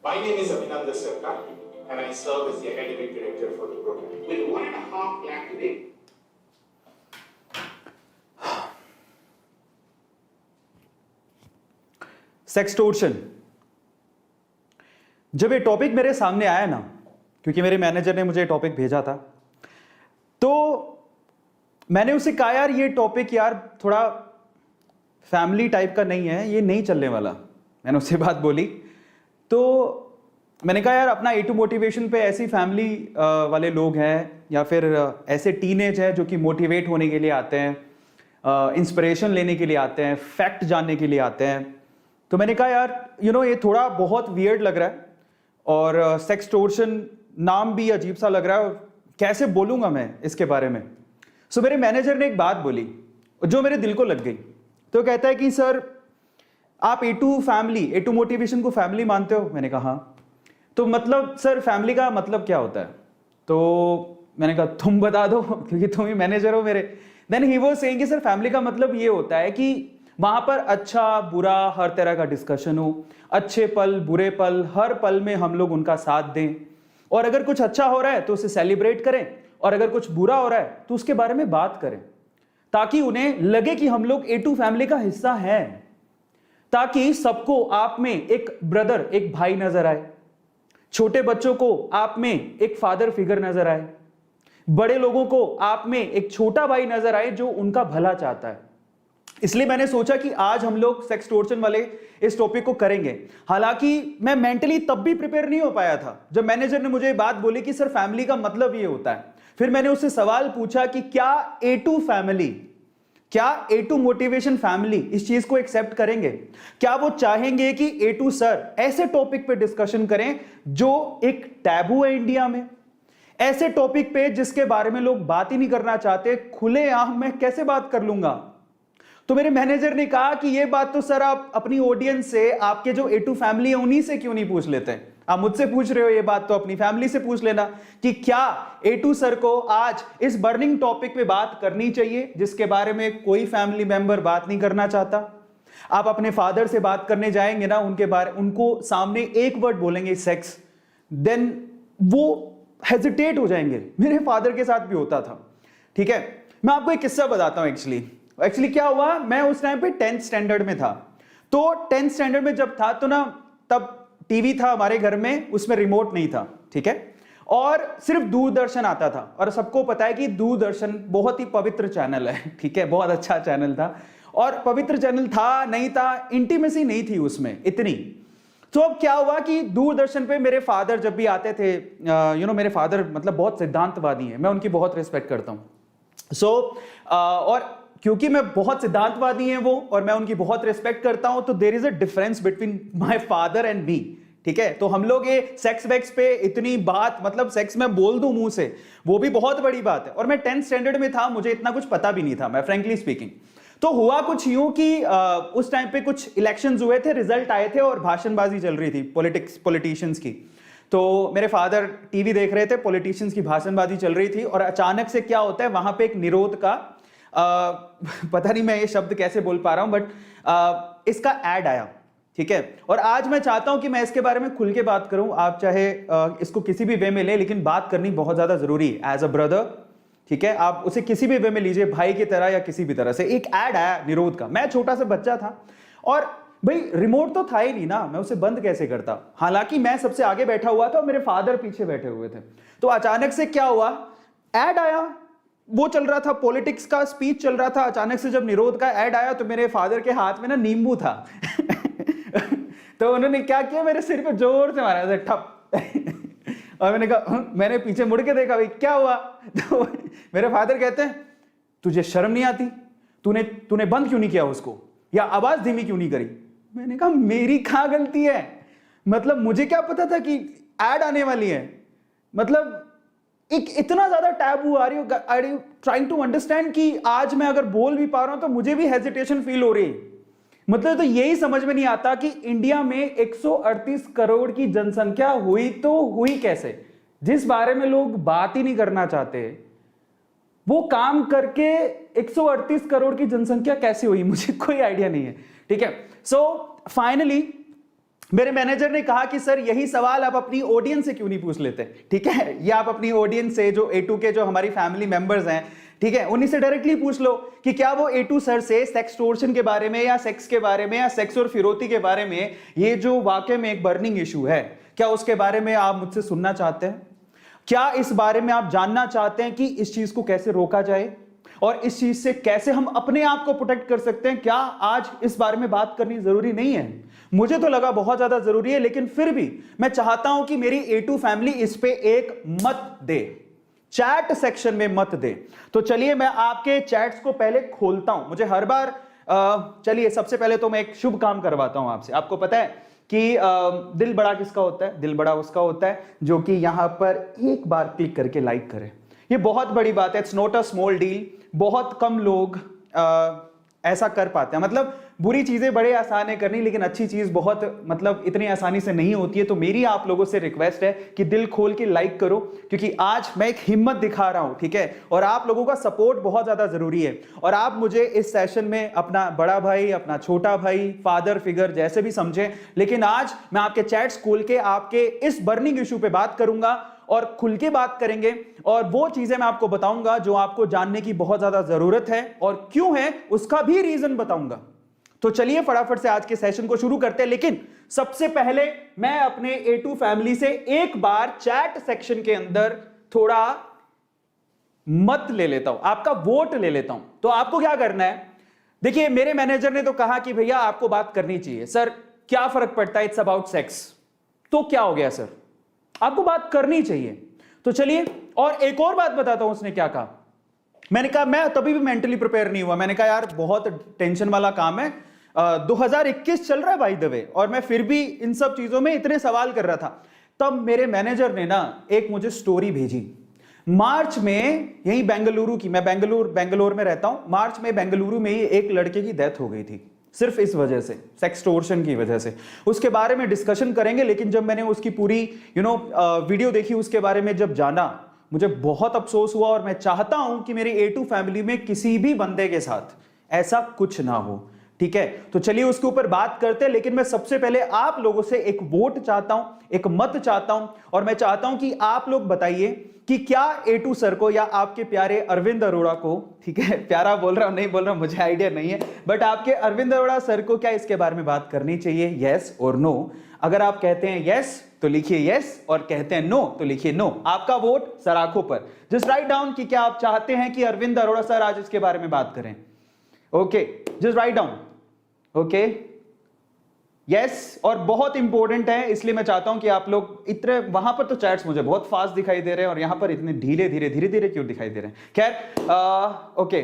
My name is Abhinandan Sarkar and I serve as the academic director for the program. With 1.5 lakh today. Sextortion. जब ये topic मेरे सामने आया ना, क्योंकि मेरे मैनेजर ने मुझे टॉपिक भेजा था, तो मैंने उससे कहा यार ये टॉपिक यार थोड़ा फैमिली टाइप का नहीं है, ये नहीं चलने वाला। मैंने उससे बात बोली तो मैंने कहा यार अपना A2 मोटिवेशन पे ऐसी फैमिली वाले लोग हैं या फिर ऐसे टीनेज हैं जो कि मोटिवेट होने के लिए आते हैं, इंस्पिरेशन लेने के लिए आते हैं, फैक्ट जानने के लिए आते हैं। तो मैंने कहा यार ये थोड़ा बहुत वियर्ड लग रहा है और सेक्सटोर्शन नाम भी अजीब सा लग रहा है और कैसे बोलूँगा मैं इसके बारे में। सो मेरे मैनेजर ने एक बात बोली जो मेरे दिल को लग गई। तो कहता है कि सर आप A2 मोटिवेशन को फैमिली मानते हो? मैंने कहा हाँ। तो मतलब सर फैमिली का मतलब क्या होता है? तो मैंने कहा तुम बता दो क्योंकि तुम ही मैनेजर हो मेरे। देन ही वाज सेइंग कि सर फैमिली का मतलब ये होता है कि वहां पर अच्छा बुरा हर तरह का डिस्कशन हो, अच्छे पल बुरे पल हर पल में हम लोग उनका साथ दें, और अगर कुछ अच्छा हो रहा है तो उसे सेलिब्रेट करें और अगर कुछ बुरा हो रहा है तो उसके बारे में बात करें, ताकि उन्हें लगे कि हम लोग A2 फैमिली का हिस्सा हैं, ताकि सबको आप में एक ब्रदर एक भाई नजर आए, छोटे बच्चों को आप में एक फादर फिगर नजर आए, बड़े लोगों को आप में एक छोटा भाई नजर आए जो उनका भला चाहता है। इसलिए मैंने सोचा कि आज हम लोग सेक्सटोर्शन वाले इस टॉपिक को करेंगे। हालांकि मैं मेंटली तब भी प्रिपेयर नहीं हो पाया था जब मैनेजर ने मुझे ये बात बोली कि सर फैमिली का मतलब ये होता है। फिर मैंने उससे सवाल पूछा कि क्या A2 मोटिवेशन फैमिली इस चीज को एक्सेप्ट करेंगे? क्या वो चाहेंगे कि A2 सर ऐसे टॉपिक पे डिस्कशन करें जो एक टैबू है इंडिया में, ऐसे टॉपिक पे जिसके बारे में लोग बात ही नहीं करना चाहते, खुलेआम मैं कैसे बात कर लूंगा? तो मेरे मैनेजर ने कहा कि ये बात तो सर आप अपनी ऑडियंस से, आपके जो A2 फैमिली है उन्हीं से क्यों नहीं पूछ लेते हैं? आप मुझसे पूछ रहे हो ये बात तो अपनी फैमिली से पूछ लेना कि क्या A2 सर को आज इस बर्निंग टॉपिक पे बात करनी चाहिए जिसके बारे में कोई फैमिली मेंबर बात नहीं करना चाहता। आप अपने फादर से बात करने जाएंगे ना, उनको सामने एक वर्ड बोलेंगे सेक्स, देन वो हेजिटेट हो जाएंगे। मेरे फादर के साथ भी होता था। ठीक है, मैं आपको एक किस्सा बताता हूं। एक्चुअली क्या हुआ, मैं उस टाइम पे 10th स्टैंडर्ड में था। तो 10th स्टैंडर्ड में जब था तो ना, तब टीवी था हमारे घर में, उसमें रिमोट नहीं था। ठीक है, और सिर्फ दूरदर्शन आता था, और सबको पता है कि दूरदर्शन बहुत ही पवित्र चैनल है। ठीक है, बहुत अच्छा चैनल था, और पवित्र चैनल था नहीं था, इंटीमेसी नहीं थी उसमें इतनी। तो अब क्या हुआ कि दूरदर्शन पे मेरे फादर जब भी आते थे, मेरे फादर मतलब बहुत सिद्धांतवादी हैं, मैं उनकी बहुत रिस्पेक्ट करता हूं। और क्योंकि मैं बहुत सिद्धांतवादी हैं वो और मैं उनकी बहुत रिस्पेक्ट करता हूं, तो there is a difference between my father and me. ठीक है, तो हम लोग ये सेक्स वेक्स पे इतनी बात, मतलब सेक्स में बोल दूं मुंह से, वो भी बहुत बड़ी बात है। और मैं 10th स्टैंडर्ड में था, मुझे इतना कुछ पता भी नहीं था, मैं फ्रेंकली स्पीकिंग। तो हुआ कुछ यूं कि उस टाइम पे कुछ इलेक्शंस हुए थे, रिजल्ट आए थे और भाषणबाजी चल रही थी पॉलिटिशियंस की। तो मेरे फादर टीवी देख रहे थे, पॉलिटिशियंस की भाषणबाजी चल रही थी, और अचानक से क्या होता है, वहां पे एक निरोध का पता नहीं मैं ये शब्द कैसे बोल पा रहा हूं, बट इसका एड आया। ठीक है, और आज मैं चाहता हूं कि मैं इसके बारे में खुल के बात करूं। आप चाहे इसको किसी भी वे में ले, लेकिन बात करनी बहुत ज्यादा जरूरी है एज अ ब्रदर। ठीक है, आप उसे किसी भी वे में लीजिए, भाई की तरह या किसी भी तरह से। एक एड आया निरोध का, मैं छोटा सा बच्चा था और भाई रिमोट तो था ही नहीं ना, मैं उसे बंद कैसे करता। हालांकि मैं सबसे आगे बैठा हुआ था और मेरे फादर पीछे बैठे हुए थे। तो अचानक से क्या हुआ, एड आया, वो चल रहा था, पॉलिटिक्स का स्पीच चल रहा था। अचानक से जब निरोध का ऐड आया तो मेरे फादर के हाथ में ना नींबू था। तो उन्होंने क्या किया, मेरे सिर पे जोर से मारा, ठप। और मैंने कहा, मैंने पीछे मुड़ के देखा, भाई क्या हुआ? तो मेरे फादर कहते हैं, तुझे शर्म नहीं आती? तूने बंद क्यों नहीं किया उसको, या आवाज धीमी क्यों नहीं करी? मैंने कहा मेरी क्या गलती है? मतलब मुझे क्या पता था कि ऐड आने वाली है? मतलब एक इतना ज्यादा taboo, are you trying to understand कि आज मैं अगर बोल भी पा रहा हूं तो मुझे भी हेजिटेशन फील हो रही है। मतलब तो यही समझ में नहीं आता कि इंडिया में 138 करोड़ की जनसंख्या हुई तो हुई कैसे, जिस बारे में लोग बात ही नहीं करना चाहते। वो काम करके 138 करोड़ की जनसंख्या कैसे हुई, मुझे कोई आइडिया नहीं है। ठीक है, सो फाइनली मेरे मैनेजर ने कहा कि सर यही सवाल आप अपनी ऑडियंस से क्यों नहीं पूछ लेते, ठीक है, ये आप अपनी ऑडियंस से जो A2 के जो हमारी फैमिली मेंबर्स हैं, ठीक है, उन्हीं से डायरेक्टली पूछ लो कि क्या वो A2 सर से सेक्सटोर्शन के बारे में या सेक्स के बारे में या सेक्स और फिरौती के बारे में, ये जो वाकई में एक बर्निंग इशू है, क्या उसके बारे में आप मुझसे सुनना चाहते हैं? क्या इस बारे में आप जानना चाहते हैं कि इस चीज को कैसे रोका जाए और इस चीज से कैसे हम अपने आप को प्रोटेक्ट कर सकते हैं? क्या आज इस बारे में बात करनी जरूरी नहीं है? मुझे तो लगा बहुत ज्यादा जरूरी है, लेकिन फिर भी मैं चाहता हूं कि मेरी A2 फैमिली इस पे एक मत दे, चैट सेक्शन में मत दे। तो चलिए मैं आपके चैट्स को पहले खोलता हूं। मुझे हर बार चलिए सबसे पहले तो मैं एक शुभ काम करवाता हूं आपसे। आपको पता है कि दिल बड़ा किसका होता है? दिल बड़ा उसका होता है जो कि यहां पर एक बार क्लिक करके लाइक करे। ये बहुत बड़ी बात है, it's not a small deal. बहुत कम लोग ऐसा कर पाते हैं। मतलब बुरी चीजें बड़े आसान है करनी, लेकिन अच्छी चीज बहुत मतलब इतनी आसानी से नहीं होती है। तो मेरी आप लोगों से रिक्वेस्ट है कि दिल खोल के लाइक करो, क्योंकि आज मैं एक हिम्मत दिखा रहा हूं, ठीक है, और आप लोगों का सपोर्ट बहुत ज्यादा जरूरी है। और आप मुझे इस सेशन में अपना बड़ा भाई, अपना छोटा भाई, फादर फिगर जैसे भी समझें, लेकिन आज मैं आपके चैट्स खोल के आपके इस बर्निंग इशू पे बात करूंगा और खुल के बात करेंगे, और वो चीजें मैं आपको बताऊंगा जो आपको जानने की बहुत ज्यादा जरूरत है, और क्यों है उसका भी रीजन बताऊंगा। तो चलिए फटाफट से आज के सेशन को शुरू करते हैं। लेकिन सबसे पहले मैं अपने A2 फैमिली से एक बार चैट सेक्शन के अंदर थोड़ा मत ले लेता हूं, आपका वोट ले लेता हूं। तो आपको क्या करना है, देखिए मेरे मैनेजर ने तो कहा कि भैया आपको बात करनी चाहिए। सर क्या फर्क पड़ता है, इट्स अबाउट सेक्स। तो क्या हो गया सर, आपको बात करनी चाहिए। तो चलिए, और एक और बात बताता हूं उसने क्या कहा। मैंने कहा, मैं तभी भी मेंटली प्रिपेयर नहीं हुआ। मैंने कहा यार बहुत टेंशन वाला काम है, 2021 चल रहा है बाय द वे, और मैं फिर भी इन सब चीजों में इतने सवाल कर रहा था। तब मेरे मैनेजर ने ना एक मुझे स्टोरी भेजी। मार्च में यही बेंगलुरु की, मैं बेंगलोर में रहता हूं, मार्च में बेंगलुरु में ही एक लड़के की डेथ हो गई थी, सिर्फ इस वजह से, सेक्सटोर्शन की वजह से। उसके बारे में डिस्कशन करेंगे, लेकिन जब मैंने उसकी पूरी वीडियो देखी, उसके बारे में जब जाना, मुझे बहुत अफसोस हुआ। और मैं चाहता हूं कि मेरी A2 फैमिली में किसी भी बंदे के साथ ऐसा कुछ ना हो, ठीक है। तो चलिए उसके ऊपर बात करते हैं, लेकिन मैं सबसे पहले आप लोगों से एक वोट चाहता हूं, एक मत चाहता हूं, और मैं चाहता हूं कि आप लोग बताइए कि क्या A2 सर को या आपके प्यारे अरविंद अरोड़ा को, ठीक है, प्यारा बोल रहा हूं नहीं बोल रहा हूं मुझे आइडिया नहीं है, बट आपके अरविंद अरोड़ा सर को क्या इसके बारे में बात करनी चाहिए, यस और नो। अगर आप कहते हैं यस तो लिखिए यस, और कहते हैं नो तो लिखिए नो। आपका वोट सराखों पर। जस्ट राइट डाउन कि क्या आप चाहते हैं कि अरविंद अरोड़ा सर आज इसके बारे में बात करें। Okay, just write down. Okay, yes. और बहुत इंपॉर्टेंट है, इसलिए मैं चाहता हूं कि आप लोग इतने, वहां पर तो चैट्स मुझे बहुत फास्ट दिखाई दे रहे हैं और यहां पर इतने धीरे धीरे क्यों दिखाई दे रहे हैं। खैर ओके,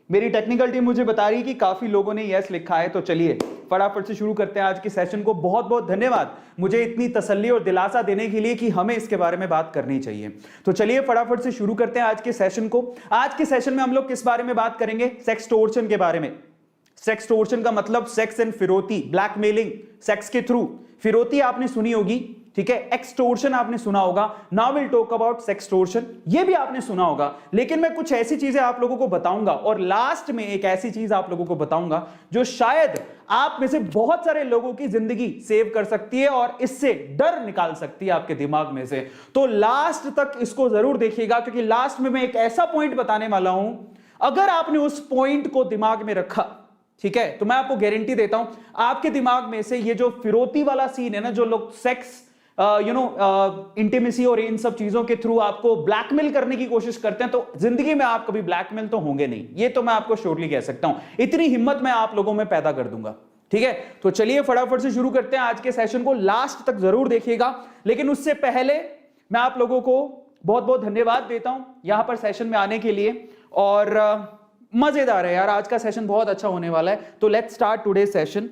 मेरी टेक्निकल टीम मुझे बता रही है कि काफी लोगों ने यस लिखा है। तो चलिए फटाफट से शुरू करते हैं आज के सेशन को। बहुत बहुत धन्यवाद मुझे इतनी तसल्ली और दिलासा देने के लिए कि हमें इसके बारे में बात करनी चाहिए। तो चलिए फटाफट से शुरू करते हैं आज के सेशन को। आज के सेशन में हम लोग किस बारे में बात करेंगे? सेक्सटोर्शन के बारे में। सेक्सटोर्शन का मतलब सेक्स एंड फिरौती, ब्लैकमेलिंग सेक्स के थ्रू। फिरौती आपने सुनी होगी, ठीक है, एक्सटोर्शन आपने सुना होगा। Now will talk about sextortion, ये भी आपने सुना होगा। लेकिन मैं कुछ ऐसी चीजें आप लोगों को बताऊंगा, और लास्ट में एक ऐसी चीज आप लोगों को बताऊंगा जो शायद आप में से बहुत सारे लोगों की जिंदगी सेव कर सकती है और इससे डर निकाल सकती है आपके दिमाग में से। तो लास्ट तक इसको जरूर देखिएगा, क्योंकि लास्ट में मैं एक ऐसा पॉइंट बताने वाला हूं, अगर आपने उस पॉइंट को दिमाग में रखा, ठीक है, तो मैं आपको गारंटी देता हूं आपके दिमाग में से ये जो फिरौती वाला सीन है ना, जो लोग सेक्स इंटीमेसी और इन सब चीजों के थ्रू आपको ब्लैकमेल करने की कोशिश करते हैं, तो जिंदगी में आप कभी ब्लैकमेल तो होंगे नहीं। ये तो मैं आपको श्योरली कह सकता हूं, इतनी हिम्मत मैं आप लोगों में पैदा कर दूंगा, ठीक है। तो चलिए फटाफट से शुरू करते हैं आज के सेशन को। लास्ट तक जरूर देखिएगा, लेकिन उससे पहले मैं आप लोगों को बहुत बहुत धन्यवाद देता हूं यहां पर सेशन में आने के लिए। और मजेदार है यार, आज का सेशन बहुत अच्छा होने वाला है। तो लेट्स स्टार्ट टुडे सेशन।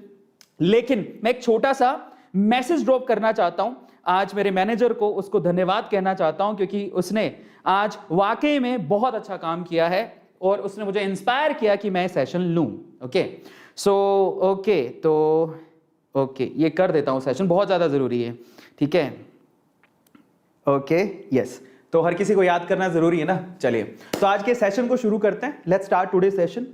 लेकिन मैं एक छोटा सा मैसेज ड्रॉप करना चाहता हूं आज मेरे मैनेजर को, उसको धन्यवाद कहना चाहता हूं, क्योंकि उसने आज वाकई में बहुत अच्छा काम किया है और उसने मुझे इंस्पायर किया कि मैं सेशन लूं। ओके सो ओके, तो ओके ये कर देता हूं, सेशन बहुत ज्यादा जरूरी है, ठीक है। ओके यस, तो हर किसी को याद करना जरूरी है ना। चलिए तो आज के सेशन को शुरू करते हैं। Let's start today session.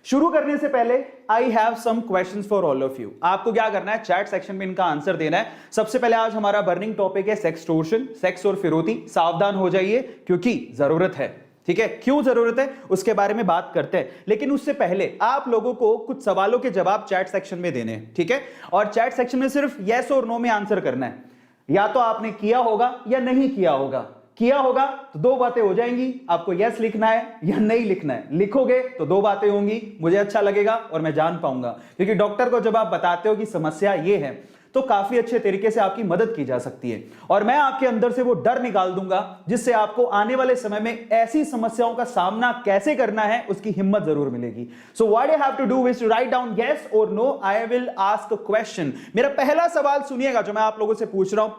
शुरू करने से पहले I have some questions for all of you. आपको क्या करना है, चैट सेक्शन में इनका आंसर देना है। सबसे पहले आज हमारा बर्निंग टॉपिक है सेक्सटोर्शन, सेक्स और फिरौती। सावधान हो जाइए क्योंकि जरूरत है, ठीक है। क्यों जरूरत है उसके बारे में बात करते हैं, लेकिन उससे पहले आप लोगों को कुछ सवालों के जवाब चैट सेक्शन में देने हैं, ठीक है। और चैट सेक्शन में सिर्फ यस और नो में आंसर करना है। या तो आपने किया होगा या नहीं किया होगा। किया होगा तो दो बातें हो जाएंगी, आपको यस लिखना है या नहीं लिखना है। लिखोगे तो दो बातें होंगी, मुझे अच्छा लगेगा और मैं जान पाऊंगा, क्योंकि डॉक्टर को जब आप बताते हो कि समस्या ये है तो काफी अच्छे तरीके से आपकी मदद की जा सकती है, और मैं आपके अंदर से वो डर निकाल दूंगा जिससे आपको आने वाले समय में ऐसी समस्याओं का सामना कैसे करना है उसकी हिम्मत जरूर मिलेगी। So what you have to do is to write down yes और no. I will ask a question. मेरा पहला सवाल सुनिएगा जो मैं आप लोगों से पूछ रहा हूं।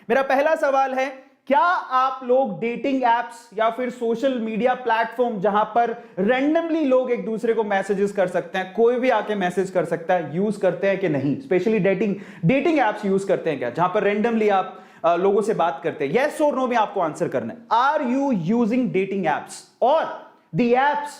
मेरा पहला सवाल है, क्या आप लोग डेटिंग एप्स या फिर सोशल मीडिया प्लेटफॉर्म जहां पर रैंडमली लोग एक दूसरे को मैसेजेस कर सकते हैं, कोई भी आके मैसेज कर सकता है, यूज करते हैं कि नहीं? स्पेशली डेटिंग एप्स यूज करते हैं क्या, जहां पर रैंडमली आप लोगों से बात करते हैं? यस और नो में आपको आंसर करना है। Are you using dating apps और the apps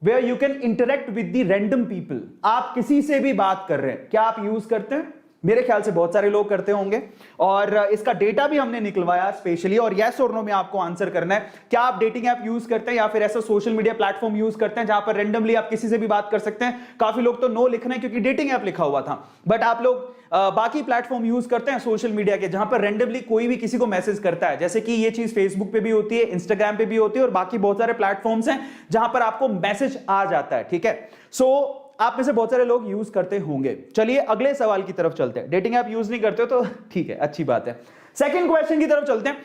where you can interact with the random people? आप किसी से भी बात कर रहे हैं, क्या आप यूज करते हैं? मेरे ख्याल से बहुत सारे लोग करते होंगे, और इसका डेटा भी हमने निकलवाया स्पेशली। और यस और नो में आपको आंसर करना है, क्या आप डेटिंग ऐप यूज करते हैं या फिर ऐसा सोशल मीडिया प्लेटफॉर्म यूज करते हैं जहां पर रैंडमली आप किसी से भी बात कर सकते हैं? काफी लोग तो नो लिख रहे हैं क्योंकि डेटिंग ऐप लिखा हुआ था, बट आप लोग बाकी प्लेटफॉर्म यूज करते हैं सोशल मीडिया के जहां पर रैंडमली कोई भी किसी को मैसेज करता है। जैसे कि ये चीज फेसबुक पे भी होती है, इंस्टाग्राम पे भी होती है, और बाकी बहुत सारे प्लेटफॉर्म्स हैं जहां पर आपको मैसेज आ जाता है, ठीक है। सो आप में से बहुत सारे लोग यूज करते होंगे। चलिए अगले सवाल की तरफ चलते हैं। डेटिंग ऐप यूज नहीं करते हो तो ठीक है, अच्छी बात है। सेकंड क्वेश्चन की तरफ चलते हैं।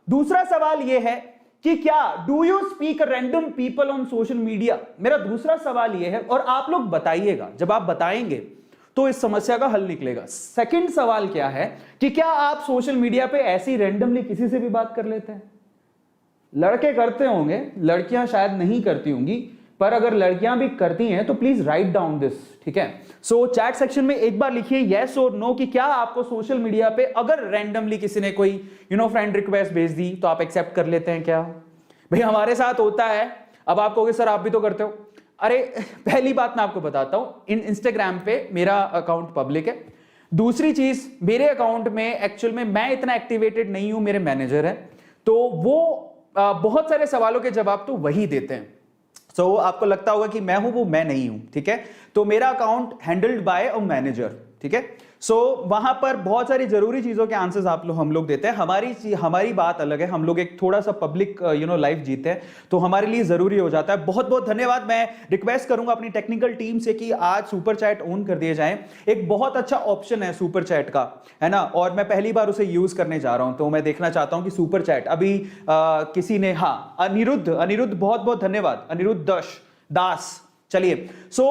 दूसरा सवाल यह है कि क्या do you speak random people on social media? मेरा दूसरा सवाल यह है, और आप लोग बताइएगा, जब आप बताएंगे तो इस समस्या का हल निकलेगा। सेकंड सवाल क्या है कि क्या आप सोशल मीडिया पे ऐसी रैंडमली किसी से भी बात कर लेते हैं? लड़के करते होंगे, लड़कियां शायद नहीं करती होंगी, पर अगर लड़कियां भी करती हैं तो प्लीज राइट डाउन दिस, ठीक है। सो चैट सेक्शन में एक बार लिखिए यस और नो कि क्या आपको सोशल मीडिया पे अगर रैंडमली किसी ने कोई फ्रेंड रिक्वेस्ट भेज दी तो आप एक्सेप्ट कर लेते हैं क्या? भाई हमारे साथ होता है। अब आप कहोगे सर आप भी तो करते हो। अरे पहली बात मैं आपको बताता हूं, इंस्टाग्राम पे मेरा अकाउंट पब्लिक है। दूसरी चीज, मेरे अकाउंट में एक्चुअल में मैं इतना एक्टिवेटेड नहीं हूं, मेरे मैनेजर है, तो वो बहुत सारे सवालों के जवाब तो वही देते हैं। सो आपको लगता होगा कि मैं हूं, वो मैं नहीं हूं, ठीक है। तो मेरा account handled by a manager, ठीक है। सो वहां पर बहुत सारी जरूरी चीजों के आंसर्स हम लोग देते हैं। हमारी बात अलग है, हम लोग एक थोड़ा सा पब्लिक लाइफ जीते हैं, तो हमारे लिए जरूरी हो जाता है। बहुत बहुत धन्यवाद। मैं रिक्वेस्ट करूंगा अपनी टेक्निकल टीम से कि आज सुपर चैट ऑन कर दिए जाएं। एक बहुत अच्छा ऑप्शन है सुपर चैट का, है ना, और मैं पहली बार उसे यूज करने जा रहा हूं, तो मैं देखना चाहता हूं कि सुपर चैट अभी किसी ने, हाँ, अनिरुद्ध बहुत बहुत धन्यवाद, अनिरुद्ध दास। चलिए, सो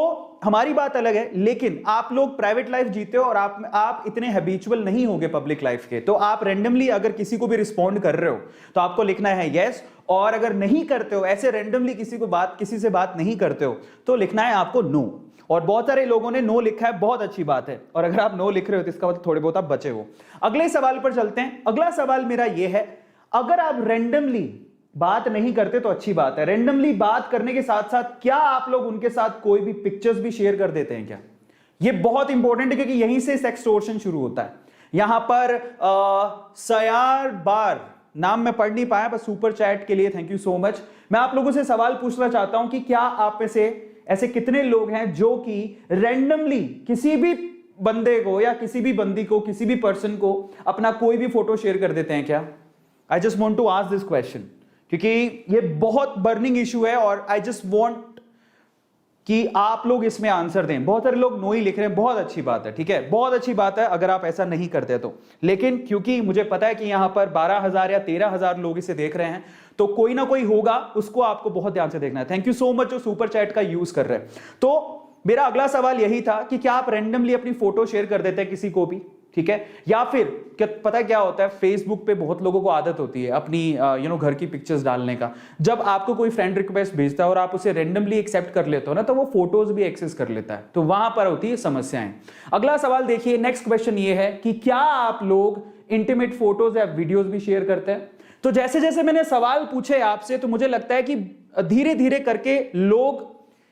हमारी बात अलग है, लेकिन आप लोग प्राइवेट लाइफ जीते हो और आप इतने हैबिचुअल नहीं होगे पब्लिक लाइफ के, तो आप रैंडमली अगर किसी को भी रिस्पॉन्ड कर रहे हो तो आपको लिखना है यस, और अगर नहीं करते हो, ऐसे रैंडमली किसी से बात नहीं करते हो, तो लिखना है आपको नो। और बहुत सारे लोगों ने नो लिखा है, बहुत अच्छी बात है। और अगर आप नो लिख रहे हो तो इसका मतलब थोड़े बहुत आप बचे हो। अगले सवाल पर चलते हैं। अगला सवाल मेरा यह है, अगर आप रैंडमली बात नहीं करते तो अच्छी बात है, रैंडमली बात करने के साथ साथ क्या आप लोग उनके साथ कोई भी पिक्चर्स भी शेयर कर देते हैं क्या? ये बहुत इंपॉर्टेंट है क्योंकि यहीं से सेक्सटोर्शन शुरू होता है। यहां पर सयार बार नाम मैं पढ़ नहीं पाया, बस सुपर चैट के लिए थैंक यू सो मच। मैं आप लोगों से सवाल पूछना चाहता हूं कि क्या आप में से ऐसे कितने लोग हैं जो कि रैंडमली किसी भी बंदे को या किसी भी बंदी को, किसी भी पर्सन को अपना कोई भी फोटो शेयर कर देते हैं क्या? I just want to ask this question क्योंकि ये बहुत बर्निंग इशू है, और आई जस्ट वांट कि आप लोग इसमें आंसर दें। बहुत सारे लोग नो ही लिख रहे हैं, बहुत अच्छी बात है, ठीक है, बहुत अच्छी बात है अगर आप ऐसा नहीं करते तो। लेकिन क्योंकि मुझे पता है कि यहां पर 12,000 या 13,000 लोग इसे देख रहे हैं, तो कोई ना कोई होगा, उसको आपको बहुत ध्यान से देखना है। थैंक यू सो मच जो सुपर चैट का यूज कर रहे हैं। तो मेरा अगला सवाल यही था कि क्या आप रैंडमली अपनी फोटो शेयर कर देते हैं किसी को भी, ठीक है? या फिर पता है क्या होता है, फेसबुक पे बहुत लोगों को आदत होती है अपनी घर की पिक्चर्स डालने का। जब आपको कोई फ्रेंड रिक्वेस्ट भेजता है और आप उसे रैंडमली एक्सेप्ट कर लेते हो ना, तो वो फोटोज भी एक्सेस कर लेता है, तो वहां पर होती है समस्याएं। अगला सवाल देखिए, नेक्स्ट क्वेश्चन ये है कि क्या आप लोग इंटीमेट फोटोज या वीडियोज भी शेयर करते हैं? तो जैसे जैसे मैंने सवाल पूछे आपसे, तो मुझे लगता है कि धीरे धीरे करके लोग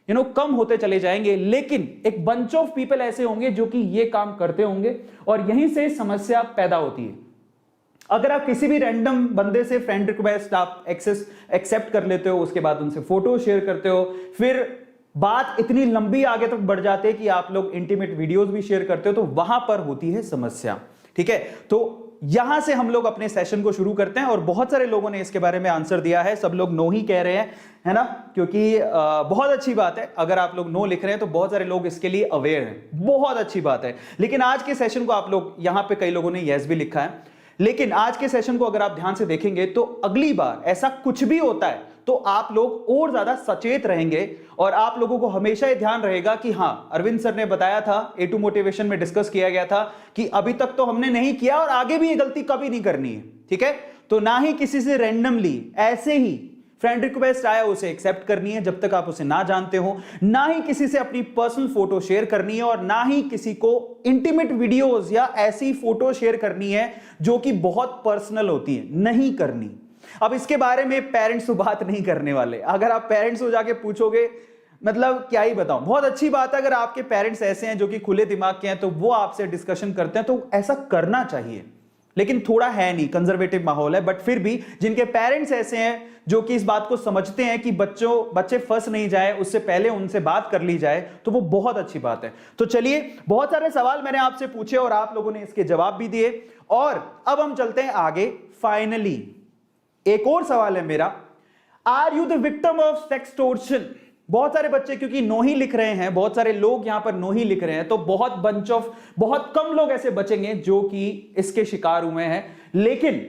कम होते चले जाएंगे, लेकिन एक बंच ऑफ पीपल ऐसे होंगे जो कि ये काम करते होंगे और यहीं से समस्या पैदा होती है। अगर आप किसी भी रैंडम बंदे से फ्रेंड रिक्वेस्ट आप एक्सेप्ट कर लेते हो, उसके बाद उनसे फोटो शेयर करते हो, फिर बात इतनी लंबी आगे तक बढ़ जाती है कि आप लोग इंटीमेट वीडियोस भी शेयर करते हो, तो वहां पर होती है समस्या। ठीक है, तो यहां से हम लोग अपने सेशन को शुरू करते हैं और बहुत सारे लोगों ने इसके बारे में आंसर दिया है। सब लोग नो ही कह रहे हैं, है ना, क्योंकि बहुत अच्छी बात है। अगर आप लोग नो लिख रहे हैं तो बहुत सारे लोग इसके लिए अवेयर हैं, बहुत अच्छी बात है। लेकिन आज के सेशन को आप लोग, यहां पे कई लोगों ने यस भी लिखा है, लेकिन आज के सेशन को अगर आप ध्यान से देखेंगे तो अगली बार ऐसा कुछ भी होता है तो आप लोग और ज्यादा सचेत रहेंगे और आप लोगों को हमेशा ये ध्यान रहेगा कि हां, अरविंद सर ने बताया था, A2 मोटिवेशन में डिस्कस किया गया था कि अभी तक तो हमने नहीं किया और आगे भी ये गलती कभी नहीं करनी है। ठीक है, तो ना ही किसी से रैंडमली ऐसे ही फ्रेंड रिक्वेस्ट आया उसे एक्सेप्ट करनी है जब तक आप उसे ना जानते हो, ना ही किसी से अपनी पर्सनल फोटो शेयर करनी है और ना ही किसी को इंटीमेट वीडियोस या ऐसी फोटो शेयर करनी है जो कि बहुत पर्सनल होती है, नहीं करनी। अब इसके बारे में पेरेंट्स तो बात नहीं करने वाले। अगर आप पेरेंट्स को जाके पूछोगे, मतलब क्या ही बताऊं, बहुत अच्छी बात है अगर आपके पेरेंट्स ऐसे हैं जो कि खुले दिमाग के हैं तो वो आपसे डिस्कशन करते हैं, तो ऐसा करना चाहिए। लेकिन थोड़ा है नहीं, कंजर्वेटिव माहौल है, बट फिर भी जिनके पेरेंट्स ऐसे हैं जो कि इस बात को समझते हैं कि बच्चे फंस नहीं जाए, उससे पहले उनसे बात कर ली जाए, तो वो बहुत अच्छी बात है। तो चलिए, बहुत सारे सवाल मैंने आपसे पूछे और आप लोगों ने इसके जवाब भी दिए और अब हम चलते हैं आगे। फाइनली एक और सवाल है मेरा, are you the victim of sextortion? बहुत सारे बच्चे क्योंकि नो ही लिख रहे हैं, बहुत सारे लोग यहां पर नो ही लिख रहे हैं, तो बहुत कम लोग ऐसे बचेंगे जो कि इसके शिकार हुए हैं। लेकिन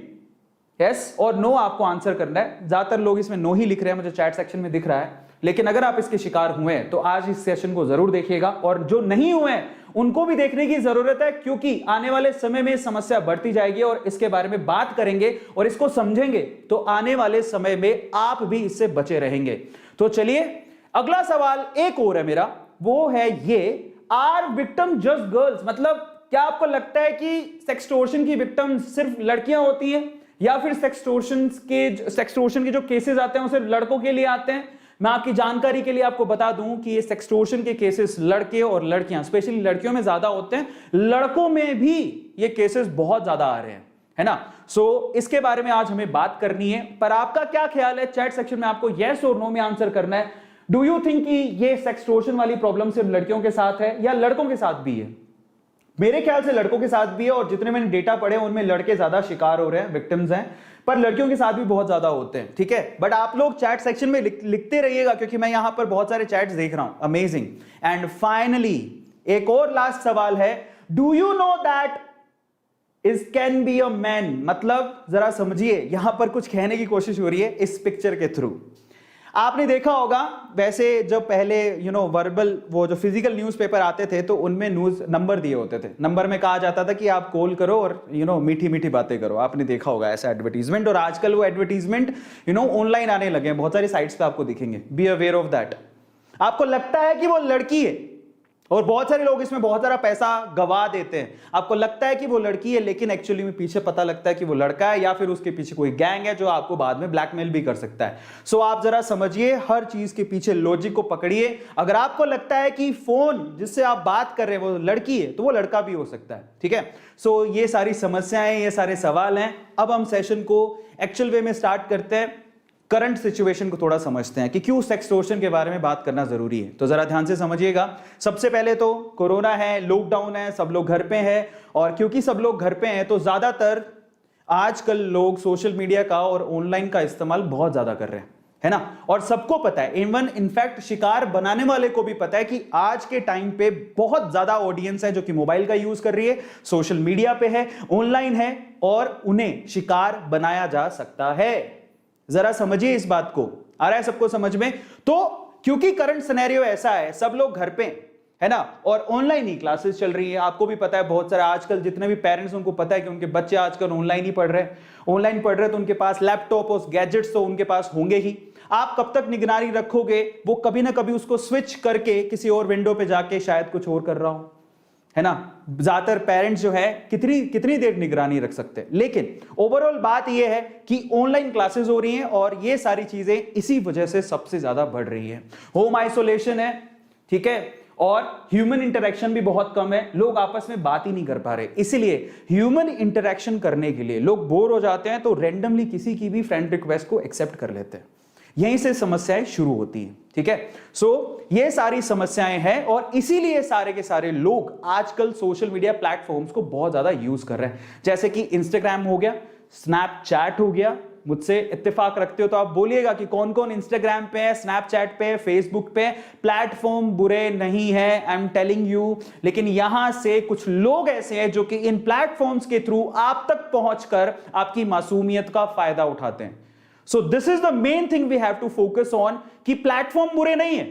यस और नो आपको आंसर करना है। ज्यादातर लोग इसमें नो ही लिख रहे हैं, मुझे चैट सेक्शन में दिख रहा है। लेकिन अगर आप इसके शिकार हुए हैं तो आज इस सेशन को जरूर देखिएगा और जो नहीं हुए हैं उनको भी देखने की जरूरत है, क्योंकि आने वाले समय में समस्या बढ़ती जाएगी और इसके बारे में बात करेंगे और इसको समझेंगे तो आने वाले समय में आप भी इससे बचे रहेंगे। तो चलिए, अगला सवाल एक और है मेरा, वो है ये, आर विक्टिम जस्ट गर्ल्स? मतलब क्या आपको लगता है कि सेक्सटोर्शन की विक्टिम सिर्फ लड़कियां होती हैं या फिर सेक्सटोर्शन के जो केसेस आते हैं वो सिर्फ लड़कों के लिए आते हैं? मैं आपकी जानकारी के लिए आपको बता दूं कि ये सेक्सटोर्शन के केसेस लड़के और लड़कियां, स्पेशली लड़कियों में ज्यादा होते हैं, लड़कों में भी ये केसेस बहुत ज्यादा आ रहे हैं, है ना। सो इसके बारे में आज हमें बात करनी है, पर आपका क्या ख्याल है? चैट सेक्शन में आपको यस और नो में आंसर करना है। डू यू थिंक कि ये सेक्सटोर्शन वाली प्रॉब्लम सिर्फ लड़कियों के साथ है या लड़कों के साथ भी है? मेरे ख्याल से लड़कों के साथ भी है और जितने मैंने डेटा पढ़े उनमें लड़के ज्यादा शिकार हो रहे हैं, विक्टिम्स हैं, पर लड़कियों के साथ भी बहुत ज्यादा होते हैं। ठीक है, बट आप लोग चैट सेक्शन में लिखते रहिएगा क्योंकि मैं यहां पर बहुत सारे चैट्स देख रहा हूं। अमेजिंग। एंड फाइनली एक और लास्ट सवाल है, do you know that is can be a man? मतलब जरा समझिए, यहां पर कुछ कहने की कोशिश हो रही है इस पिक्चर के थ्रू। आपने देखा होगा, वैसे जब पहले वर्बल वो जो फिजिकल न्यूज़पेपर आते थे तो उनमें न्यूज़ नंबर दिए होते थे, नंबर में कहा जाता था कि आप कॉल करो और मीठी मीठी बातें करो। आपने देखा होगा ऐसा एडवर्टीजमेंट, और आजकल वो एडवर्टीजमेंट ऑनलाइन आने लगे हैं, बहुत सारी साइट्स पे आपको दिखेंगे। Be aware of that. आपको लगता है कि वो लड़की है और बहुत सारे लोग इसमें बहुत सारा पैसा गवा देते हैं। आपको लगता है कि वो लड़की है लेकिन एक्चुअली में पीछे पता लगता है कि वो लड़का है या फिर उसके पीछे कोई गैंग है जो आपको बाद में ब्लैकमेल भी कर सकता है। सो आप जरा समझिए, हर चीज के पीछे लॉजिक को पकड़िए। अगर आपको लगता है कि फोन जिससे आप बात कर रहे हैं वो लड़की है तो वो लड़का भी हो सकता है। ठीक है, सो ये सारी समस्याएं, ये सारे सवाल हैं। अब हम सेशन को एक्चुअल वे में स्टार्ट करते हैं, करंट सिचुएशन को थोड़ा समझते हैं कि क्यों सेक्सटोर्शन के बारे में बात करना जरूरी है। तो जरा ध्यान से समझिएगा। सबसे पहले तो कोरोना है, लॉकडाउन है, सब लोग घर पे हैं, और क्योंकि सब लोग घर पे हैं तो ज्यादातर आजकल लोग सोशल मीडिया का और ऑनलाइन का इस्तेमाल बहुत ज्यादा कर रहे हैं, है ना। और सबको पता है, इवन इनफैक्ट शिकार बनाने वाले को भी पता है कि आज के टाइम पे बहुत ज्यादा ऑडियंस है जो कि मोबाइल का यूज कर रही है, सोशल मीडिया पे है, ऑनलाइन है, और उन्हें शिकार बनाया जा सकता है। जरा समझिए इस बात को, आ रहा है सबको समझ में? तो क्योंकि करंट सिनेरियो ऐसा है, सब लोग घर पे, है ना, और ऑनलाइन ही क्लासेस चल रही है। आपको भी पता है, बहुत सारे आजकल जितने भी पेरेंट्स उनको पता है कि उनके बच्चे आजकल ऑनलाइन ही पढ़ रहे हैं। ऑनलाइन पढ़ रहे हैं तो उनके पास लैपटॉप और गैजेट्स तो उनके पास होंगे ही। आप कब तक निगरानी रखोगे? वो कभी ना कभी उसको स्विच करके किसी और विंडो पे जाके शायद कुछ और कर रहा हो, है ना। ज्यादातर पेरेंट्स जो है कितनी देर निगरानी रख सकते हैं। लेकिन ओवरऑल बात यह है कि ऑनलाइन क्लासेस हो रही हैं और ये सारी चीजें इसी वजह से सबसे ज्यादा बढ़ रही है। होम आइसोलेशन है, ठीक है, और ह्यूमन इंटरेक्शन भी बहुत कम है, लोग आपस में बात ही नहीं कर पा रहे। इसलिए ह्यूमन इंटरेक्शन करने के लिए लोग बोर हो जाते हैं तो रैंडमली किसी की भी फ्रेंड रिक्वेस्ट को एक्सेप्ट कर लेते हैं। यहीं से समस्याएं शुरू होती हैं, ठीक है। सो ये सारी समस्याएं हैं और इसीलिए सारे के सारे लोग आजकल सोशल मीडिया प्लेटफॉर्म्स को बहुत ज्यादा यूज कर रहे हैं। जैसे कि इंस्टाग्राम हो गया, स्नैपचैट हो गया। मुझसे इत्तेफाक रखते हो तो आप बोलिएगा कि कौन कौन इंस्टाग्राम पे है, स्नैपचैट पे है, फेसबुक पे। प्लेटफॉर्म बुरे नहीं है, आई एम टेलिंग यू, लेकिन यहां से कुछ लोग ऐसे हैं जो कि इन प्लेटफॉर्म्स के थ्रू आप तक पहुंचकर आपकी मासूमियत का फायदा उठाते हैं। So this is the main thing we have to focus on कि प्लेटफॉर्म बुरे नहीं है,